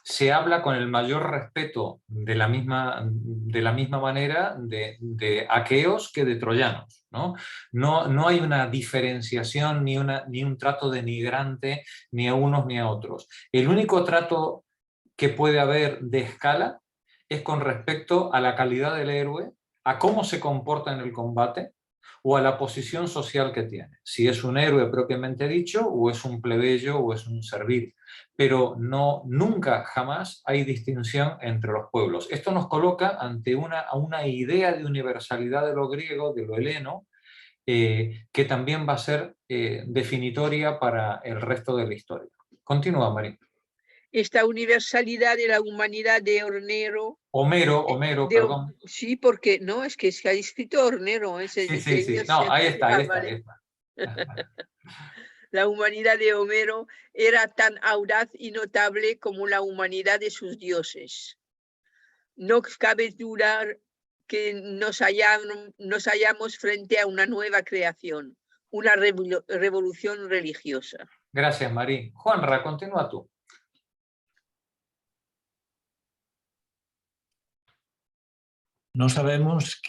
se habla con el mayor respeto de la misma manera de aqueos que de troyanos, ¿no? No hay una diferenciación ni un trato denigrante ni a unos ni a otros. El único trato que puede haber de escala es con respecto a la calidad del héroe, a cómo se comporta en el combate o a la posición social que tiene. Si es un héroe propiamente dicho, o es un plebeyo, o es un servil. Pero nunca, jamás hay distinción entre los pueblos. Esto nos coloca ante una idea de universalidad de lo griego, de lo heleno, que también va a ser definitoria para el resto de la historia. Continúa, María. Esta universalidad de la humanidad de Homero, perdón. Sí, porque no, es que se ha escrito Hornero. Sí. No, ahí está. La humanidad de Homero era tan audaz y notable como la humanidad de sus dioses. No cabe dudar que nos hallamos frente a una nueva creación, una revolución religiosa. Gracias, Marí. Juanra, continúa tú. No sabemos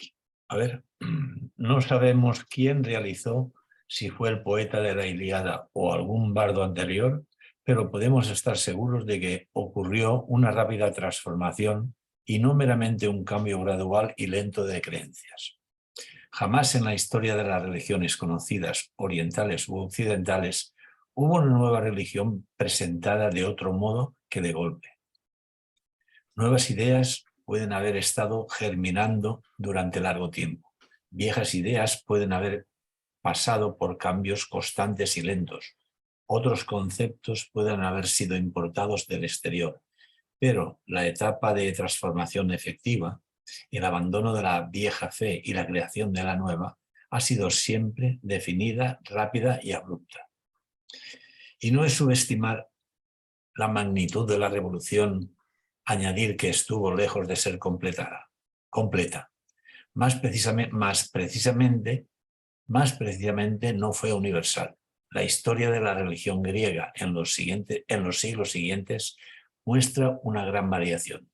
quién realizó, si fue el poeta de la Ilíada o algún bardo anterior, pero podemos estar seguros de que ocurrió una rápida transformación y no meramente un cambio gradual y lento de creencias. Jamás en la historia de las religiones conocidas, orientales u occidentales, hubo una nueva religión presentada de otro modo que de golpe. Nuevas ideas pueden haber estado germinando durante largo tiempo. Viejas ideas pueden haber pasado por cambios constantes y lentos. Otros conceptos pueden haber sido importados del exterior, pero la etapa de transformación efectiva, el abandono de la vieja fe y la creación de la nueva, ha sido siempre definida, rápida y abrupta. Y no es subestimar la magnitud de la revolución añadir que estuvo lejos de ser completa. Más precisamente no fue universal. La historia de la religión griega en los siglos siguientes muestra una gran variación.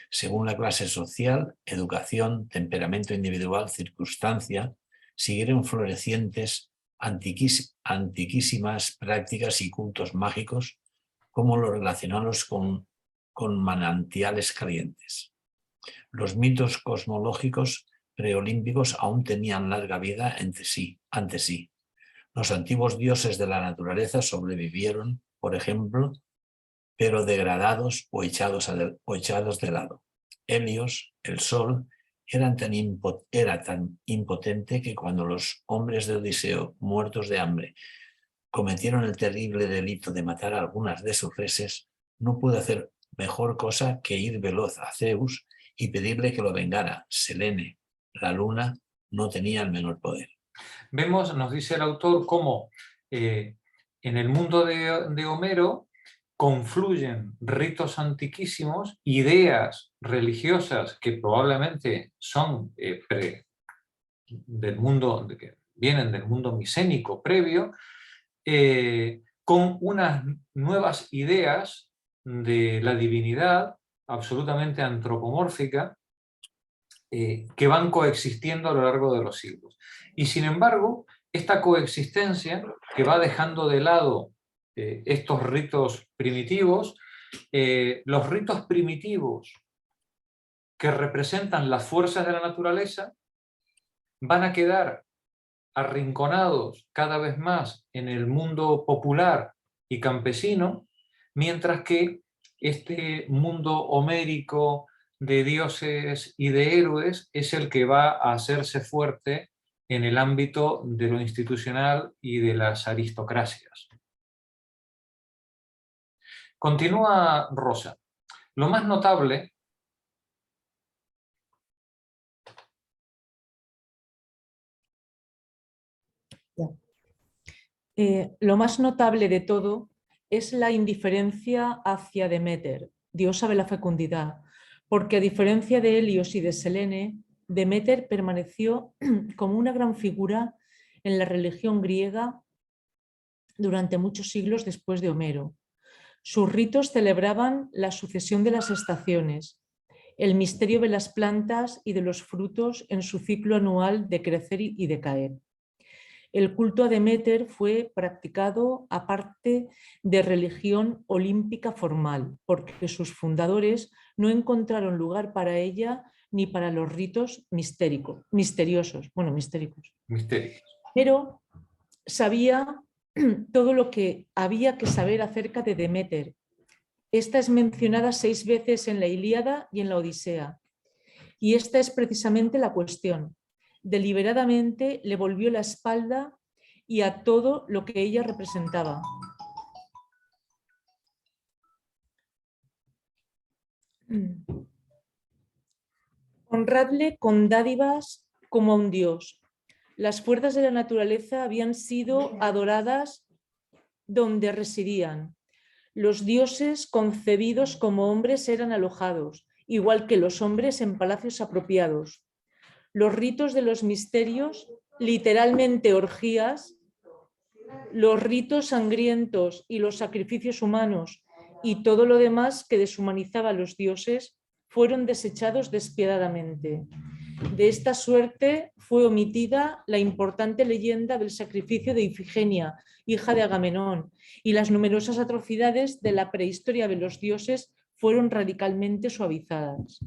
Según la clase social, educación, temperamento individual, circunstancia, siguieron florecientes antiquísimas prácticas y cultos mágicos como los relacionados con manantiales calientes. Los mitos cosmológicos preolímpicos aún tenían larga vida ante sí. Los antiguos dioses de la naturaleza sobrevivieron, por ejemplo, pero degradados o echados de lado. Helios, el sol, era tan impotente que cuando los hombres de Odiseo, muertos de hambre, cometieron el terrible delito de matar a algunas de sus reses, no pudo hacer mejor cosa que ir veloz a Zeus y pedirle que lo vengara. Selene, la luna, no tenía el menor poder. Vemos, nos dice el autor, cómo en el mundo de Homero confluyen ritos antiquísimos, ideas religiosas que probablemente son que vienen del mundo micénico previo, con unas nuevas ideas de la divinidad absolutamente antropomórfica que van coexistiendo a lo largo de los siglos. Y sin embargo, esta coexistencia que va dejando de lado estos ritos primitivos, los ritos primitivos que representan las fuerzas de la naturaleza van a quedar arrinconados cada vez más en el mundo popular y campesino, mientras que este mundo homérico de dioses y de héroes es el que va a hacerse fuerte en el ámbito de lo institucional y de las aristocracias. Continúa Rosa. Lo más notable de todo es la indiferencia hacia Deméter, diosa de la fecundidad, porque a diferencia de Helios y de Selene, Deméter permaneció como una gran figura en la religión griega durante muchos siglos después de Homero. Sus ritos celebraban la sucesión de las estaciones, el misterio de las plantas y de los frutos en su ciclo anual de crecer y decaer. El culto a Deméter fue practicado aparte de religión olímpica formal, porque sus fundadores no encontraron lugar para ella ni para los ritos misteriosos. Pero sabía todo lo que había que saber acerca de Deméter. Esta es mencionada 6 veces en la Ilíada y en la Odisea. Y esta es precisamente la cuestión. Deliberadamente le volvió la espalda y a todo lo que ella representaba. Honradle con dádivas como a un dios. Las fuerzas de la naturaleza habían sido adoradas donde residían. Los dioses concebidos como hombres eran alojados, igual que los hombres en palacios apropiados. Los ritos de los misterios, literalmente orgías, los ritos sangrientos y los sacrificios humanos y todo lo demás que deshumanizaba a los dioses fueron desechados despiadadamente. De esta suerte fue omitida la importante leyenda del sacrificio de Ifigenia, hija de Agamenón, y las numerosas atrocidades de la prehistoria de los dioses fueron radicalmente suavizadas.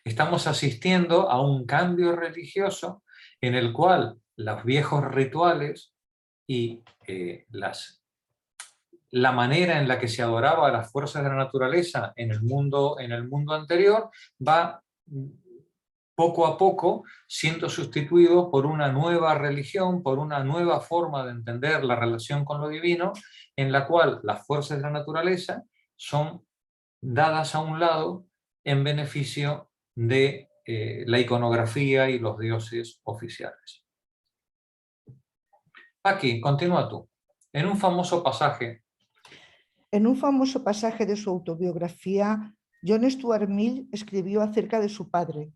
Estamos asistiendo a un cambio religioso en el cual los viejos rituales y la manera en la que se adoraba a las fuerzas de la naturaleza en el mundo anterior va poco a poco siendo sustituido por una nueva religión, por una nueva forma de entender la relación con lo divino, en la cual las fuerzas de la naturaleza son dadas a un lado en beneficio de la iconografía y los dioses oficiales. Aquí, continúa tú. En un famoso pasaje de su autobiografía, John Stuart Mill escribió acerca de su padre.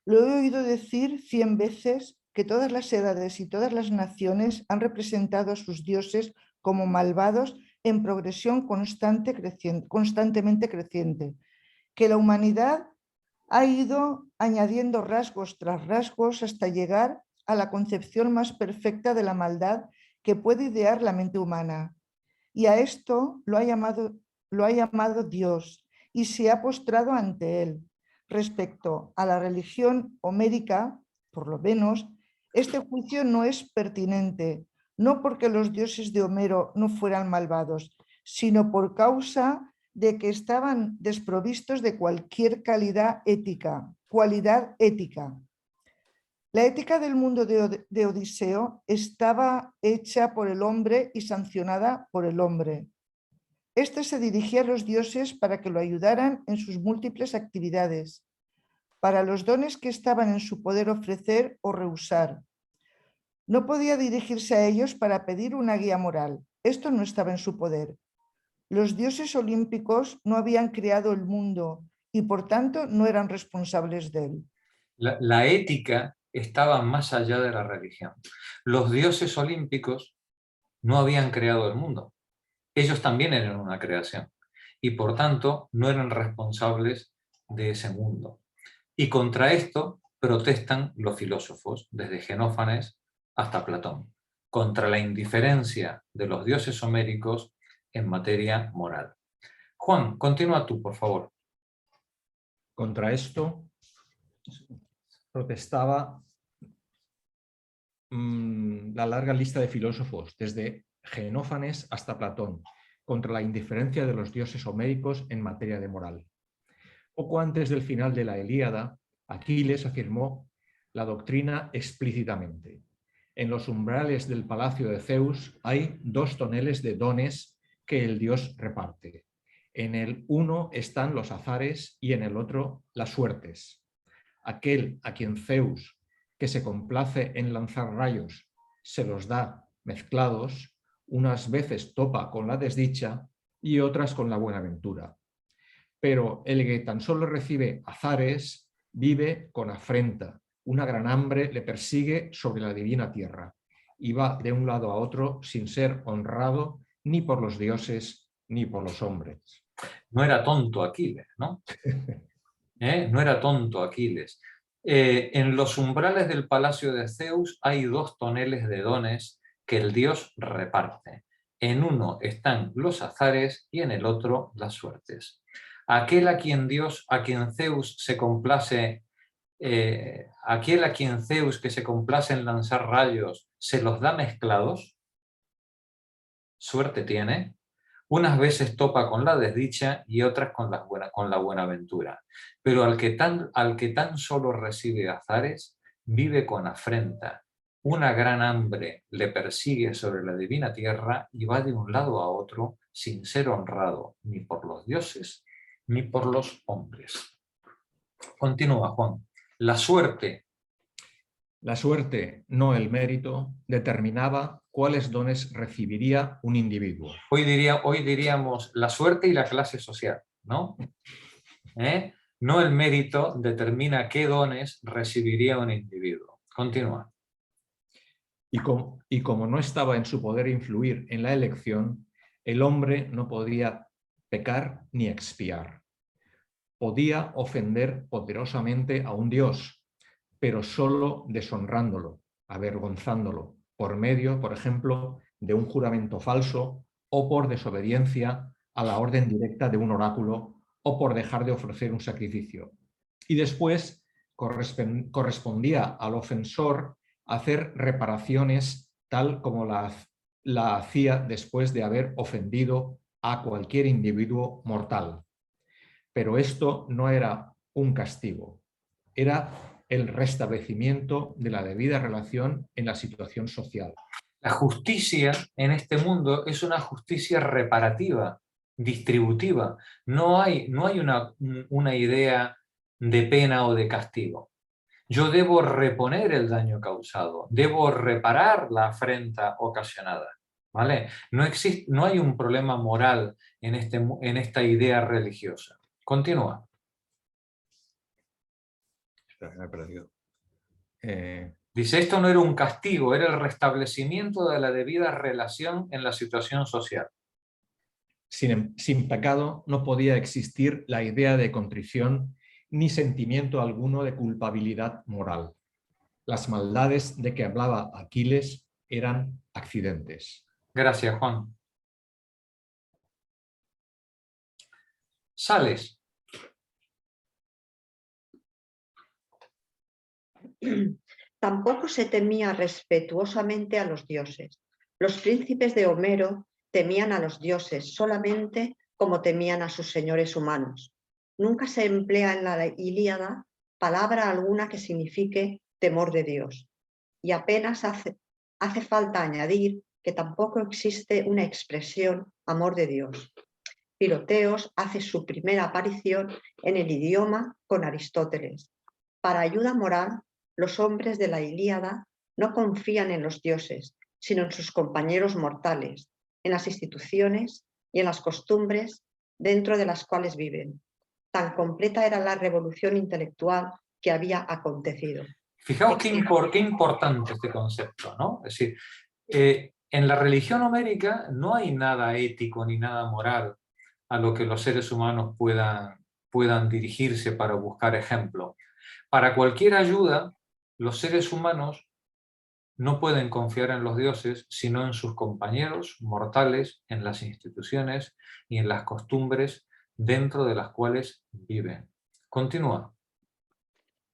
Lo he oído decir 100 veces que todas las edades y todas las naciones han representado a sus dioses como malvados en progresión constantemente creciente, que la humanidad ha ido añadiendo rasgos tras rasgos hasta llegar a la concepción más perfecta de la maldad que puede idear la mente humana. Y a esto lo ha llamado Dios y se ha postrado ante él. Respecto a la religión homérica, por lo menos, este juicio no es pertinente, no porque los dioses de Homero no fueran malvados, sino por causa de que estaban desprovistos de cualquier cualidad ética. La ética del mundo de Odiseo estaba hecha por el hombre y sancionada por el hombre. Este se dirigía a los dioses para que lo ayudaran en sus múltiples actividades, para los dones que estaban en su poder ofrecer o rehusar. No podía dirigirse a ellos para pedir una guía moral. Esto no estaba en su poder. Los dioses olímpicos no habían creado el mundo y por tanto no eran responsables de él. La ética estaba más allá de la religión. Los dioses olímpicos no habían creado el mundo. Ellos también eran una creación y por tanto no eran responsables de ese mundo. Y contra esto protestan los filósofos, desde Genófanes hasta Platón, contra la indiferencia de los dioses homéricos en materia moral. Juan, continúa tú, por favor. Contra esto, protestaba la larga lista de filósofos, desde Genófanes hasta Platón, contra la indiferencia de los dioses homéricos en materia de moral. Poco antes del final de la Ilíada, Aquiles afirmó la doctrina explícitamente. En los umbrales del palacio de Zeus hay 2 toneles de dones que el dios reparte. En el uno están los azares y en el otro las suertes. Aquel a quien Zeus, que se complace en lanzar rayos, se los da mezclados, unas veces topa con la desdicha y otras con la buenaventura. Pero el que tan solo recibe azares vive con afrenta. Una gran hambre le persigue sobre la divina tierra y va de un lado a otro sin ser honrado ni por los dioses ni por los hombres. No era tonto Aquiles, ¿no? No era tonto Aquiles. En los umbrales del palacio de Zeus hay 2 toneles de dones que el dios reparte. En uno están los azares y en el otro las suertes. Aquel a quien Zeus se complace, aquel a quien Zeus que se complace en lanzar rayos, se los da mezclados, suerte tiene. Unas veces topa con la desdicha y otras con la buenaventura. Pero al que tan solo recibe azares, vive con afrenta. Una gran hambre le persigue sobre la divina tierra y va de un lado a otro sin ser honrado ni por los dioses ni por los hombres. Continúa, Juan. La suerte. La suerte, no el mérito, determinaba cuáles dones recibiría un individuo. Hoy diríamos la suerte y la clase social, ¿no? No el mérito determina qué dones recibiría un individuo. Continúa. Y como no estaba en su poder influir en la elección, el hombre no podía pecar ni expiar. Podía ofender poderosamente a un dios, pero solo deshonrándolo, avergonzándolo, por medio, por ejemplo, de un juramento falso o por desobediencia a la orden directa de un oráculo o por dejar de ofrecer un sacrificio. Y después correspondía al ofensor hacer reparaciones tal como la hacía después de haber ofendido a cualquier individuo mortal. Pero esto no era un castigo, era el restablecimiento de la debida relación en la situación social. La justicia en este mundo es una justicia reparativa, distributiva. No hay una idea de pena o de castigo. Yo debo reponer el daño causado, debo reparar la afrenta ocasionada, ¿vale? No hay un problema moral en esta idea religiosa. Continúa. Espera, me he perdido. Dice, esto no era un castigo, era el restablecimiento de la debida relación en la situación social. Sin pecado no podía existir la idea de contrición ni sentimiento alguno de culpabilidad moral. Las maldades de que hablaba Aquiles eran accidentes. Gracias, Juan. Sales. Tampoco se temía respetuosamente a los dioses. Los príncipes de Homero temían a los dioses solamente como temían a sus señores humanos. Nunca se emplea en la Ilíada palabra alguna que signifique temor de Dios. Y apenas hace falta añadir que tampoco existe una expresión amor de Dios. Piroteos hace su primera aparición en el idioma con Aristóteles. Para ayuda moral, los hombres de la Ilíada no confían en los dioses, sino en sus compañeros mortales, en las instituciones y en las costumbres dentro de las cuales viven. Tan completa era la revolución intelectual que había acontecido. Fijaos qué importante este concepto, ¿no? Es decir, en la religión homérica no hay nada ético ni nada moral a lo que los seres humanos puedan dirigirse para buscar ejemplo. Para cualquier ayuda, los seres humanos no pueden confiar en los dioses, sino en sus compañeros mortales, en las instituciones y en las costumbres dentro de las cuales viven. Continúa.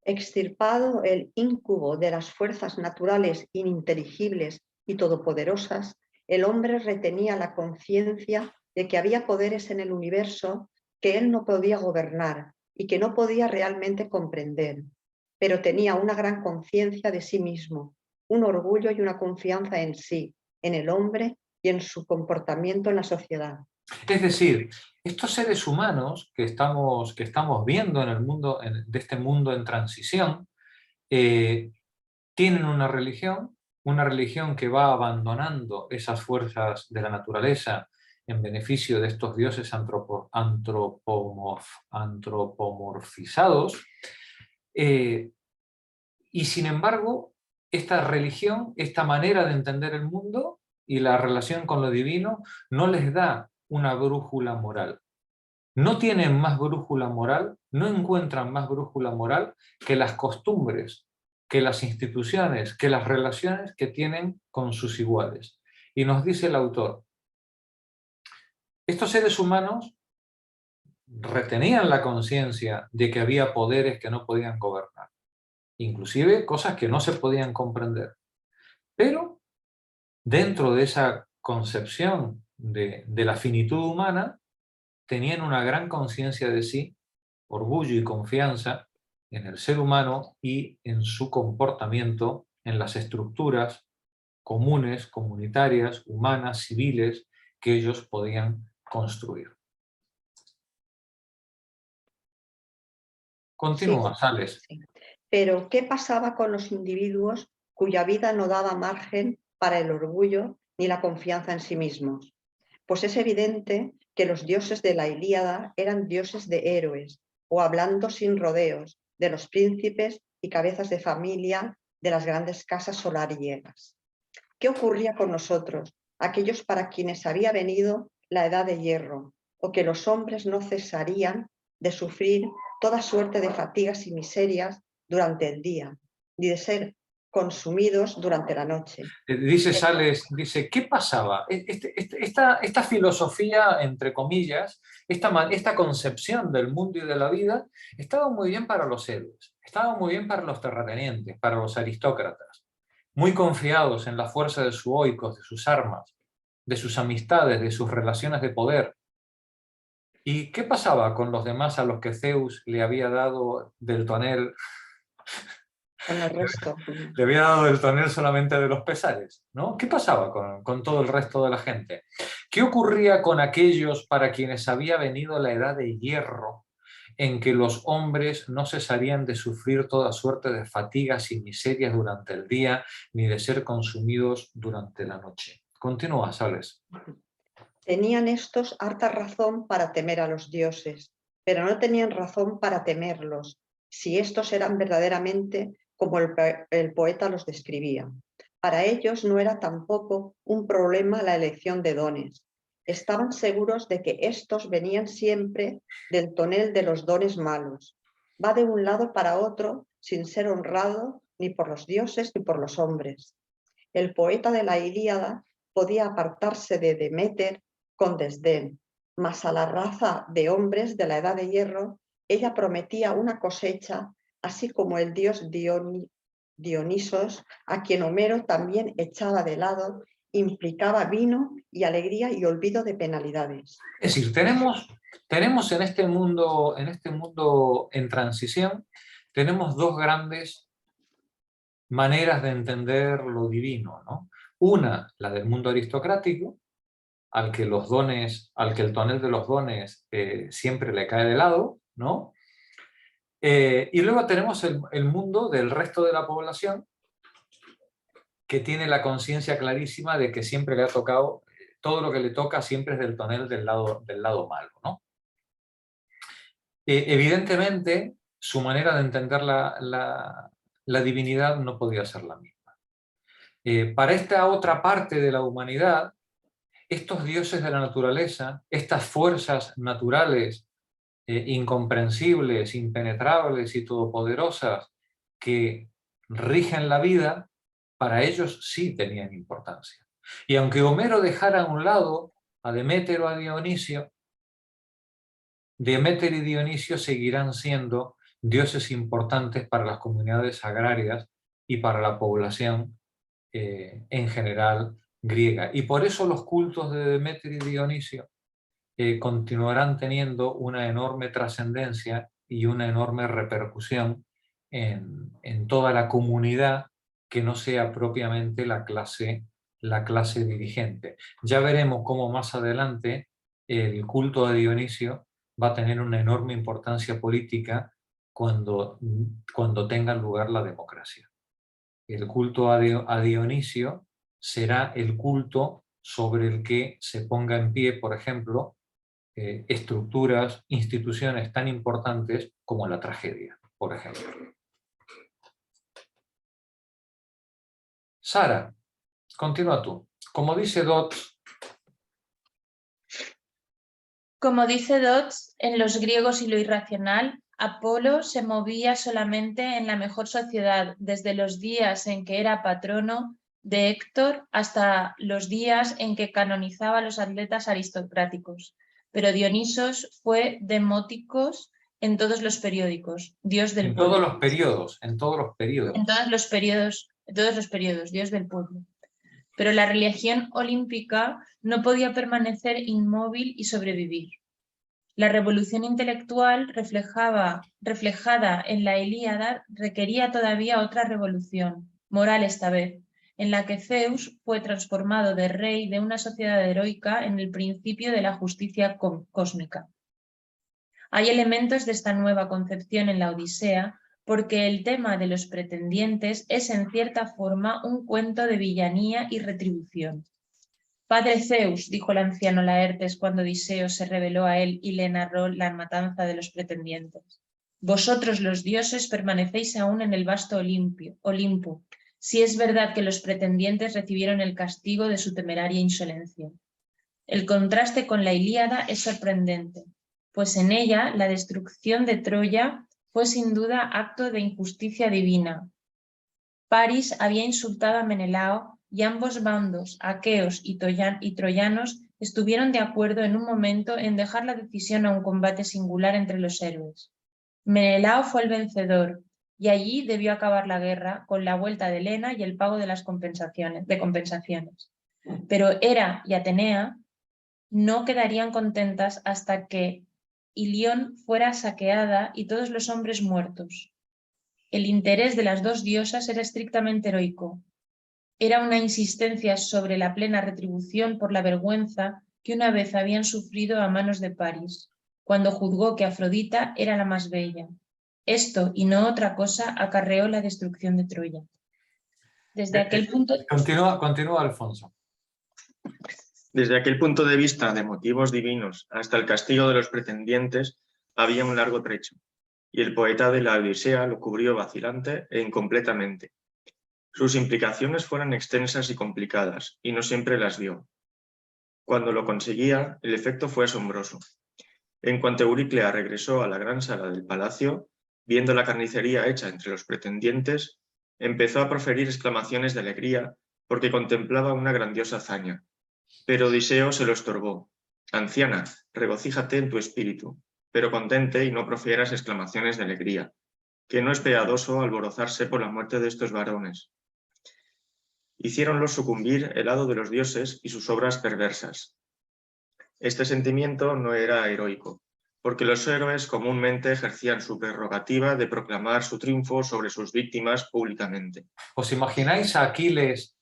Extirpado el íncubo de las fuerzas naturales ininteligibles y todopoderosas, el hombre retenía la conciencia de que había poderes en el universo que él no podía gobernar y que no podía realmente comprender, pero tenía una gran conciencia de sí mismo, un orgullo y una confianza en sí, en el hombre y en su comportamiento en la sociedad. Es decir, estos seres humanos que estamos viendo en el mundo, de este mundo en transición, tienen una religión que va abandonando esas fuerzas de la naturaleza en beneficio de estos dioses antropomorfizados, y sin embargo, esta religión, esta manera de entender el mundo y la relación con lo divino, no les da una brújula moral. No tienen más brújula moral, no encuentran más brújula moral que las costumbres, que las instituciones, que las relaciones que tienen con sus iguales. Y nos dice el autor, estos seres humanos retenían la conciencia de que había poderes que no podían gobernar, inclusive cosas que no se podían comprender. Pero dentro de esa concepción de la finitud humana, tenían una gran conciencia de sí, orgullo y confianza en el ser humano y en su comportamiento en las estructuras comunes, comunitarias, humanas, civiles, que ellos podían construir. Continúa, Sales. Sí. Pero, ¿qué pasaba con los individuos cuya vida no daba margen para el orgullo ni la confianza en sí mismos? Pues es evidente que los dioses de la Ilíada eran dioses de héroes, o hablando sin rodeos, de los príncipes y cabezas de familia de las grandes casas solariegas. ¿Qué ocurría con nosotros, aquellos para quienes había venido la edad de hierro, o que los hombres no cesarían de sufrir toda suerte de fatigas y miserias durante el día, ni de ser consumidos durante la noche? Dice Sales, dice, ¿qué pasaba? Esta filosofía, entre comillas, esta concepción del mundo y de la vida, estaba muy bien para los héroes, estaba muy bien para los terratenientes, para los aristócratas, muy confiados en la fuerza de sus oikos, de sus armas, de sus amistades, de sus relaciones de poder. ¿Y qué pasaba con los demás a los que Zeus le había dado del tonel? Con el resto. Le había dado el tonel solamente de los pesares, ¿no? ¿Qué pasaba con todo el resto de la gente? ¿Qué ocurría con aquellos para quienes había venido la edad de hierro, en que los hombres no cesarían de sufrir toda suerte de fatigas y miserias durante el día, ni de ser consumidos durante la noche? Continúa, Sales. Tenían estos harta razón para temer a los dioses, pero no tenían razón para temerlos, si estos eran verdaderamente como el poeta los describía. Para ellos no era tampoco un problema la elección de dones. Estaban seguros de que estos venían siempre del tonel de los dones malos. Va de un lado para otro sin ser honrado ni por los dioses ni por los hombres. El poeta de la Ilíada podía apartarse de Deméter con desdén, mas a la raza de hombres de la edad de hierro ella prometía una cosecha, así como el dios Dionisos, a quien Homero también echaba de lado, implicaba vino y alegría y olvido de penalidades. Es decir, tenemos en este mundo en transición, tenemos dos grandes maneras de entender lo divino, ¿no? Una, la del mundo aristocrático, al que el tonel de los dones siempre le cae de lado, ¿no? Y luego tenemos el mundo del resto de la población, que tiene la conciencia clarísima de que siempre le ha tocado, todo lo que le toca siempre es del tonel del lado malo, ¿no? Evidentemente, su manera de entender la divinidad no podía ser la misma. Para esta otra parte de la humanidad, estos dioses de la naturaleza, estas fuerzas naturales incomprensibles, impenetrables y todopoderosas que rigen la vida, para ellos sí tenían importancia. Y aunque Homero dejara a un lado a Deméter o a Dionisio, Deméter y Dionisio seguirán siendo dioses importantes para las comunidades agrarias y para la población en general griega. Y por eso los cultos de Demetrio y Dionisio continuarán teniendo una enorme trascendencia y una enorme repercusión en toda la comunidad que no sea propiamente la clase dirigente. Ya veremos cómo más adelante el culto a Dionisio va a tener una enorme importancia política cuando tenga lugar la democracia. El culto a Dionisio será el culto sobre el que se ponga en pie, por ejemplo, estructuras, instituciones tan importantes como la tragedia, por ejemplo. Sara, continúa tú. Como dice Dodds, en Los griegos y lo irracional, Apolo se movía solamente en la mejor sociedad, desde los días en que era patrono de Héctor hasta los días en que canonizaba a los atletas aristocráticos. Pero Dionisos fue demóticos en todos los periódicos, dios del pueblo. En todos los periodos, dios del pueblo. Pero la religión olímpica no podía permanecer inmóvil y sobrevivir. La revolución intelectual reflejada en la Ilíada requería todavía otra revolución, moral esta vez, en la que Zeus fue transformado de rey de una sociedad heroica en el principio de la justicia cósmica. Hay elementos de esta nueva concepción en la Odisea, porque el tema de los pretendientes es en cierta forma un cuento de villanía y retribución. Padre Zeus, dijo el anciano Laertes cuando Odiseo se reveló a él y le narró la matanza de los pretendientes. Vosotros los dioses permanecéis aún en el vasto Olimpo, si es verdad que los pretendientes recibieron el castigo de su temeraria insolencia. El contraste con la Ilíada es sorprendente, pues en ella la destrucción de Troya fue sin duda acto de injusticia divina. Paris había insultado a Menelao y ambos bandos, aqueos y troyanos, estuvieron de acuerdo en un momento en dejar la decisión a un combate singular entre los héroes. Menelao fue el vencedor, y allí debió acabar la guerra con la vuelta de Helena y el pago de las compensaciones. Pero Hera y Atenea no quedarían contentas hasta que Ilión fuera saqueada y todos los hombres muertos. El interés de las dos diosas era estrictamente heroico. Era una insistencia sobre la plena retribución por la vergüenza que una vez habían sufrido a manos de Paris, cuando juzgó que Afrodita era la más bella. Esto, y no otra cosa, acarreó la destrucción de Troya. Desde aquel punto... Continúa, Alfonso. Desde aquel punto de vista de motivos divinos hasta el castigo de los pretendientes había un largo trecho, y el poeta de la Odisea lo cubrió vacilante e incompletamente. Sus implicaciones fueron extensas y complicadas, y no siempre las vio. Cuando lo conseguía, el efecto fue asombroso. En cuanto Euríclea regresó a la gran sala del palacio, viendo la carnicería hecha entre los pretendientes, empezó a proferir exclamaciones de alegría porque contemplaba una grandiosa hazaña. Pero Odiseo se lo estorbó. Anciana, regocíjate en tu espíritu, pero contente y no profieras exclamaciones de alegría, que no es piadoso alborozarse por la muerte de estos varones. Hiciéronlos sucumbir el hado de los dioses y sus obras perversas. Este sentimiento no era heroico, porque los héroes comúnmente ejercían su prerrogativa de proclamar su triunfo sobre sus víctimas públicamente. ¿Os imagináis a Aquiles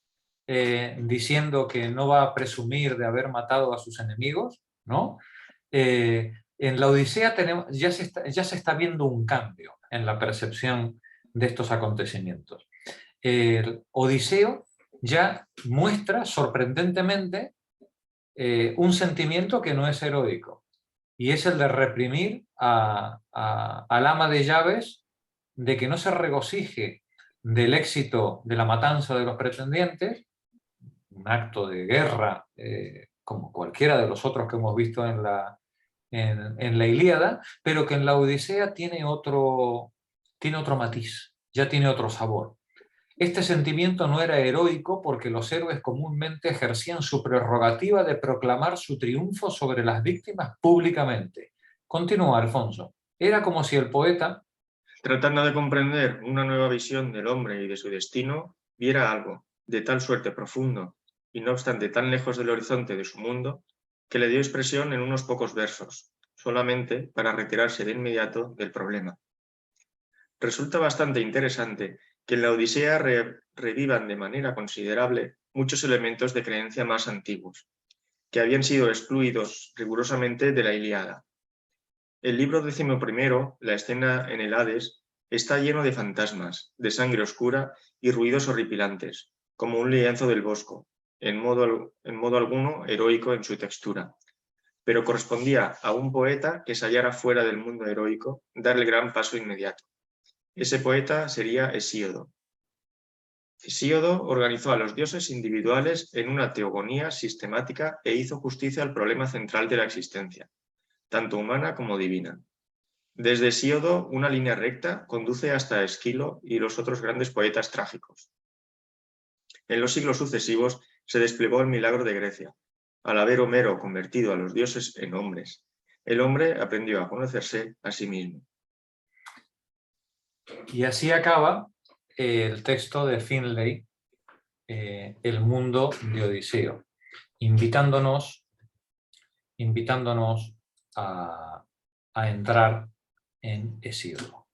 diciendo que no va a presumir de haber matado a sus enemigos? ¿No? En la Odisea ya se está viendo un cambio en la percepción de estos acontecimientos. Odiseo ya muestra sorprendentemente un sentimiento que no es heroico, y es el de reprimir al ama de llaves, de que no se regocije del éxito de la matanza de los pretendientes, un acto de guerra como cualquiera de los otros que hemos visto en la Ilíada, pero que en la Odisea tiene otro matiz, ya tiene otro sabor. Este sentimiento no era heroico porque los héroes comúnmente ejercían su prerrogativa de proclamar su triunfo sobre las víctimas públicamente. Continúa, Alfonso. Era como si el poeta tratando de comprender una nueva visión del hombre y de su destino, viera algo de tal suerte profundo y no obstante tan lejos del horizonte de su mundo, que le dio expresión en unos pocos versos, solamente para retirarse de inmediato del problema. Resulta bastante interesante que en la Odisea revivan de manera considerable muchos elementos de creencia más antiguos, que habían sido excluidos rigurosamente de la Ilíada. El libro 11, la escena en el Hades, está lleno de fantasmas, de sangre oscura y ruidos horripilantes, como un lienzo del Bosco, en modo alguno heroico en su textura, pero correspondía a un poeta que se hallara fuera del mundo heroico dar el gran paso inmediato. Ese poeta sería Hesíodo. Hesíodo organizó a los dioses individuales en una teogonía sistemática e hizo justicia al problema central de la existencia, tanto humana como divina. Desde Hesíodo, una línea recta conduce hasta Esquilo y los otros grandes poetas trágicos. En los siglos sucesivos se desplegó el milagro de Grecia. Al haber Homero convertido a los dioses en hombres, el hombre aprendió a conocerse a sí mismo. Y así acaba el texto de Finlay, El mundo de Odiseo, invitándonos a entrar en Hesíodo.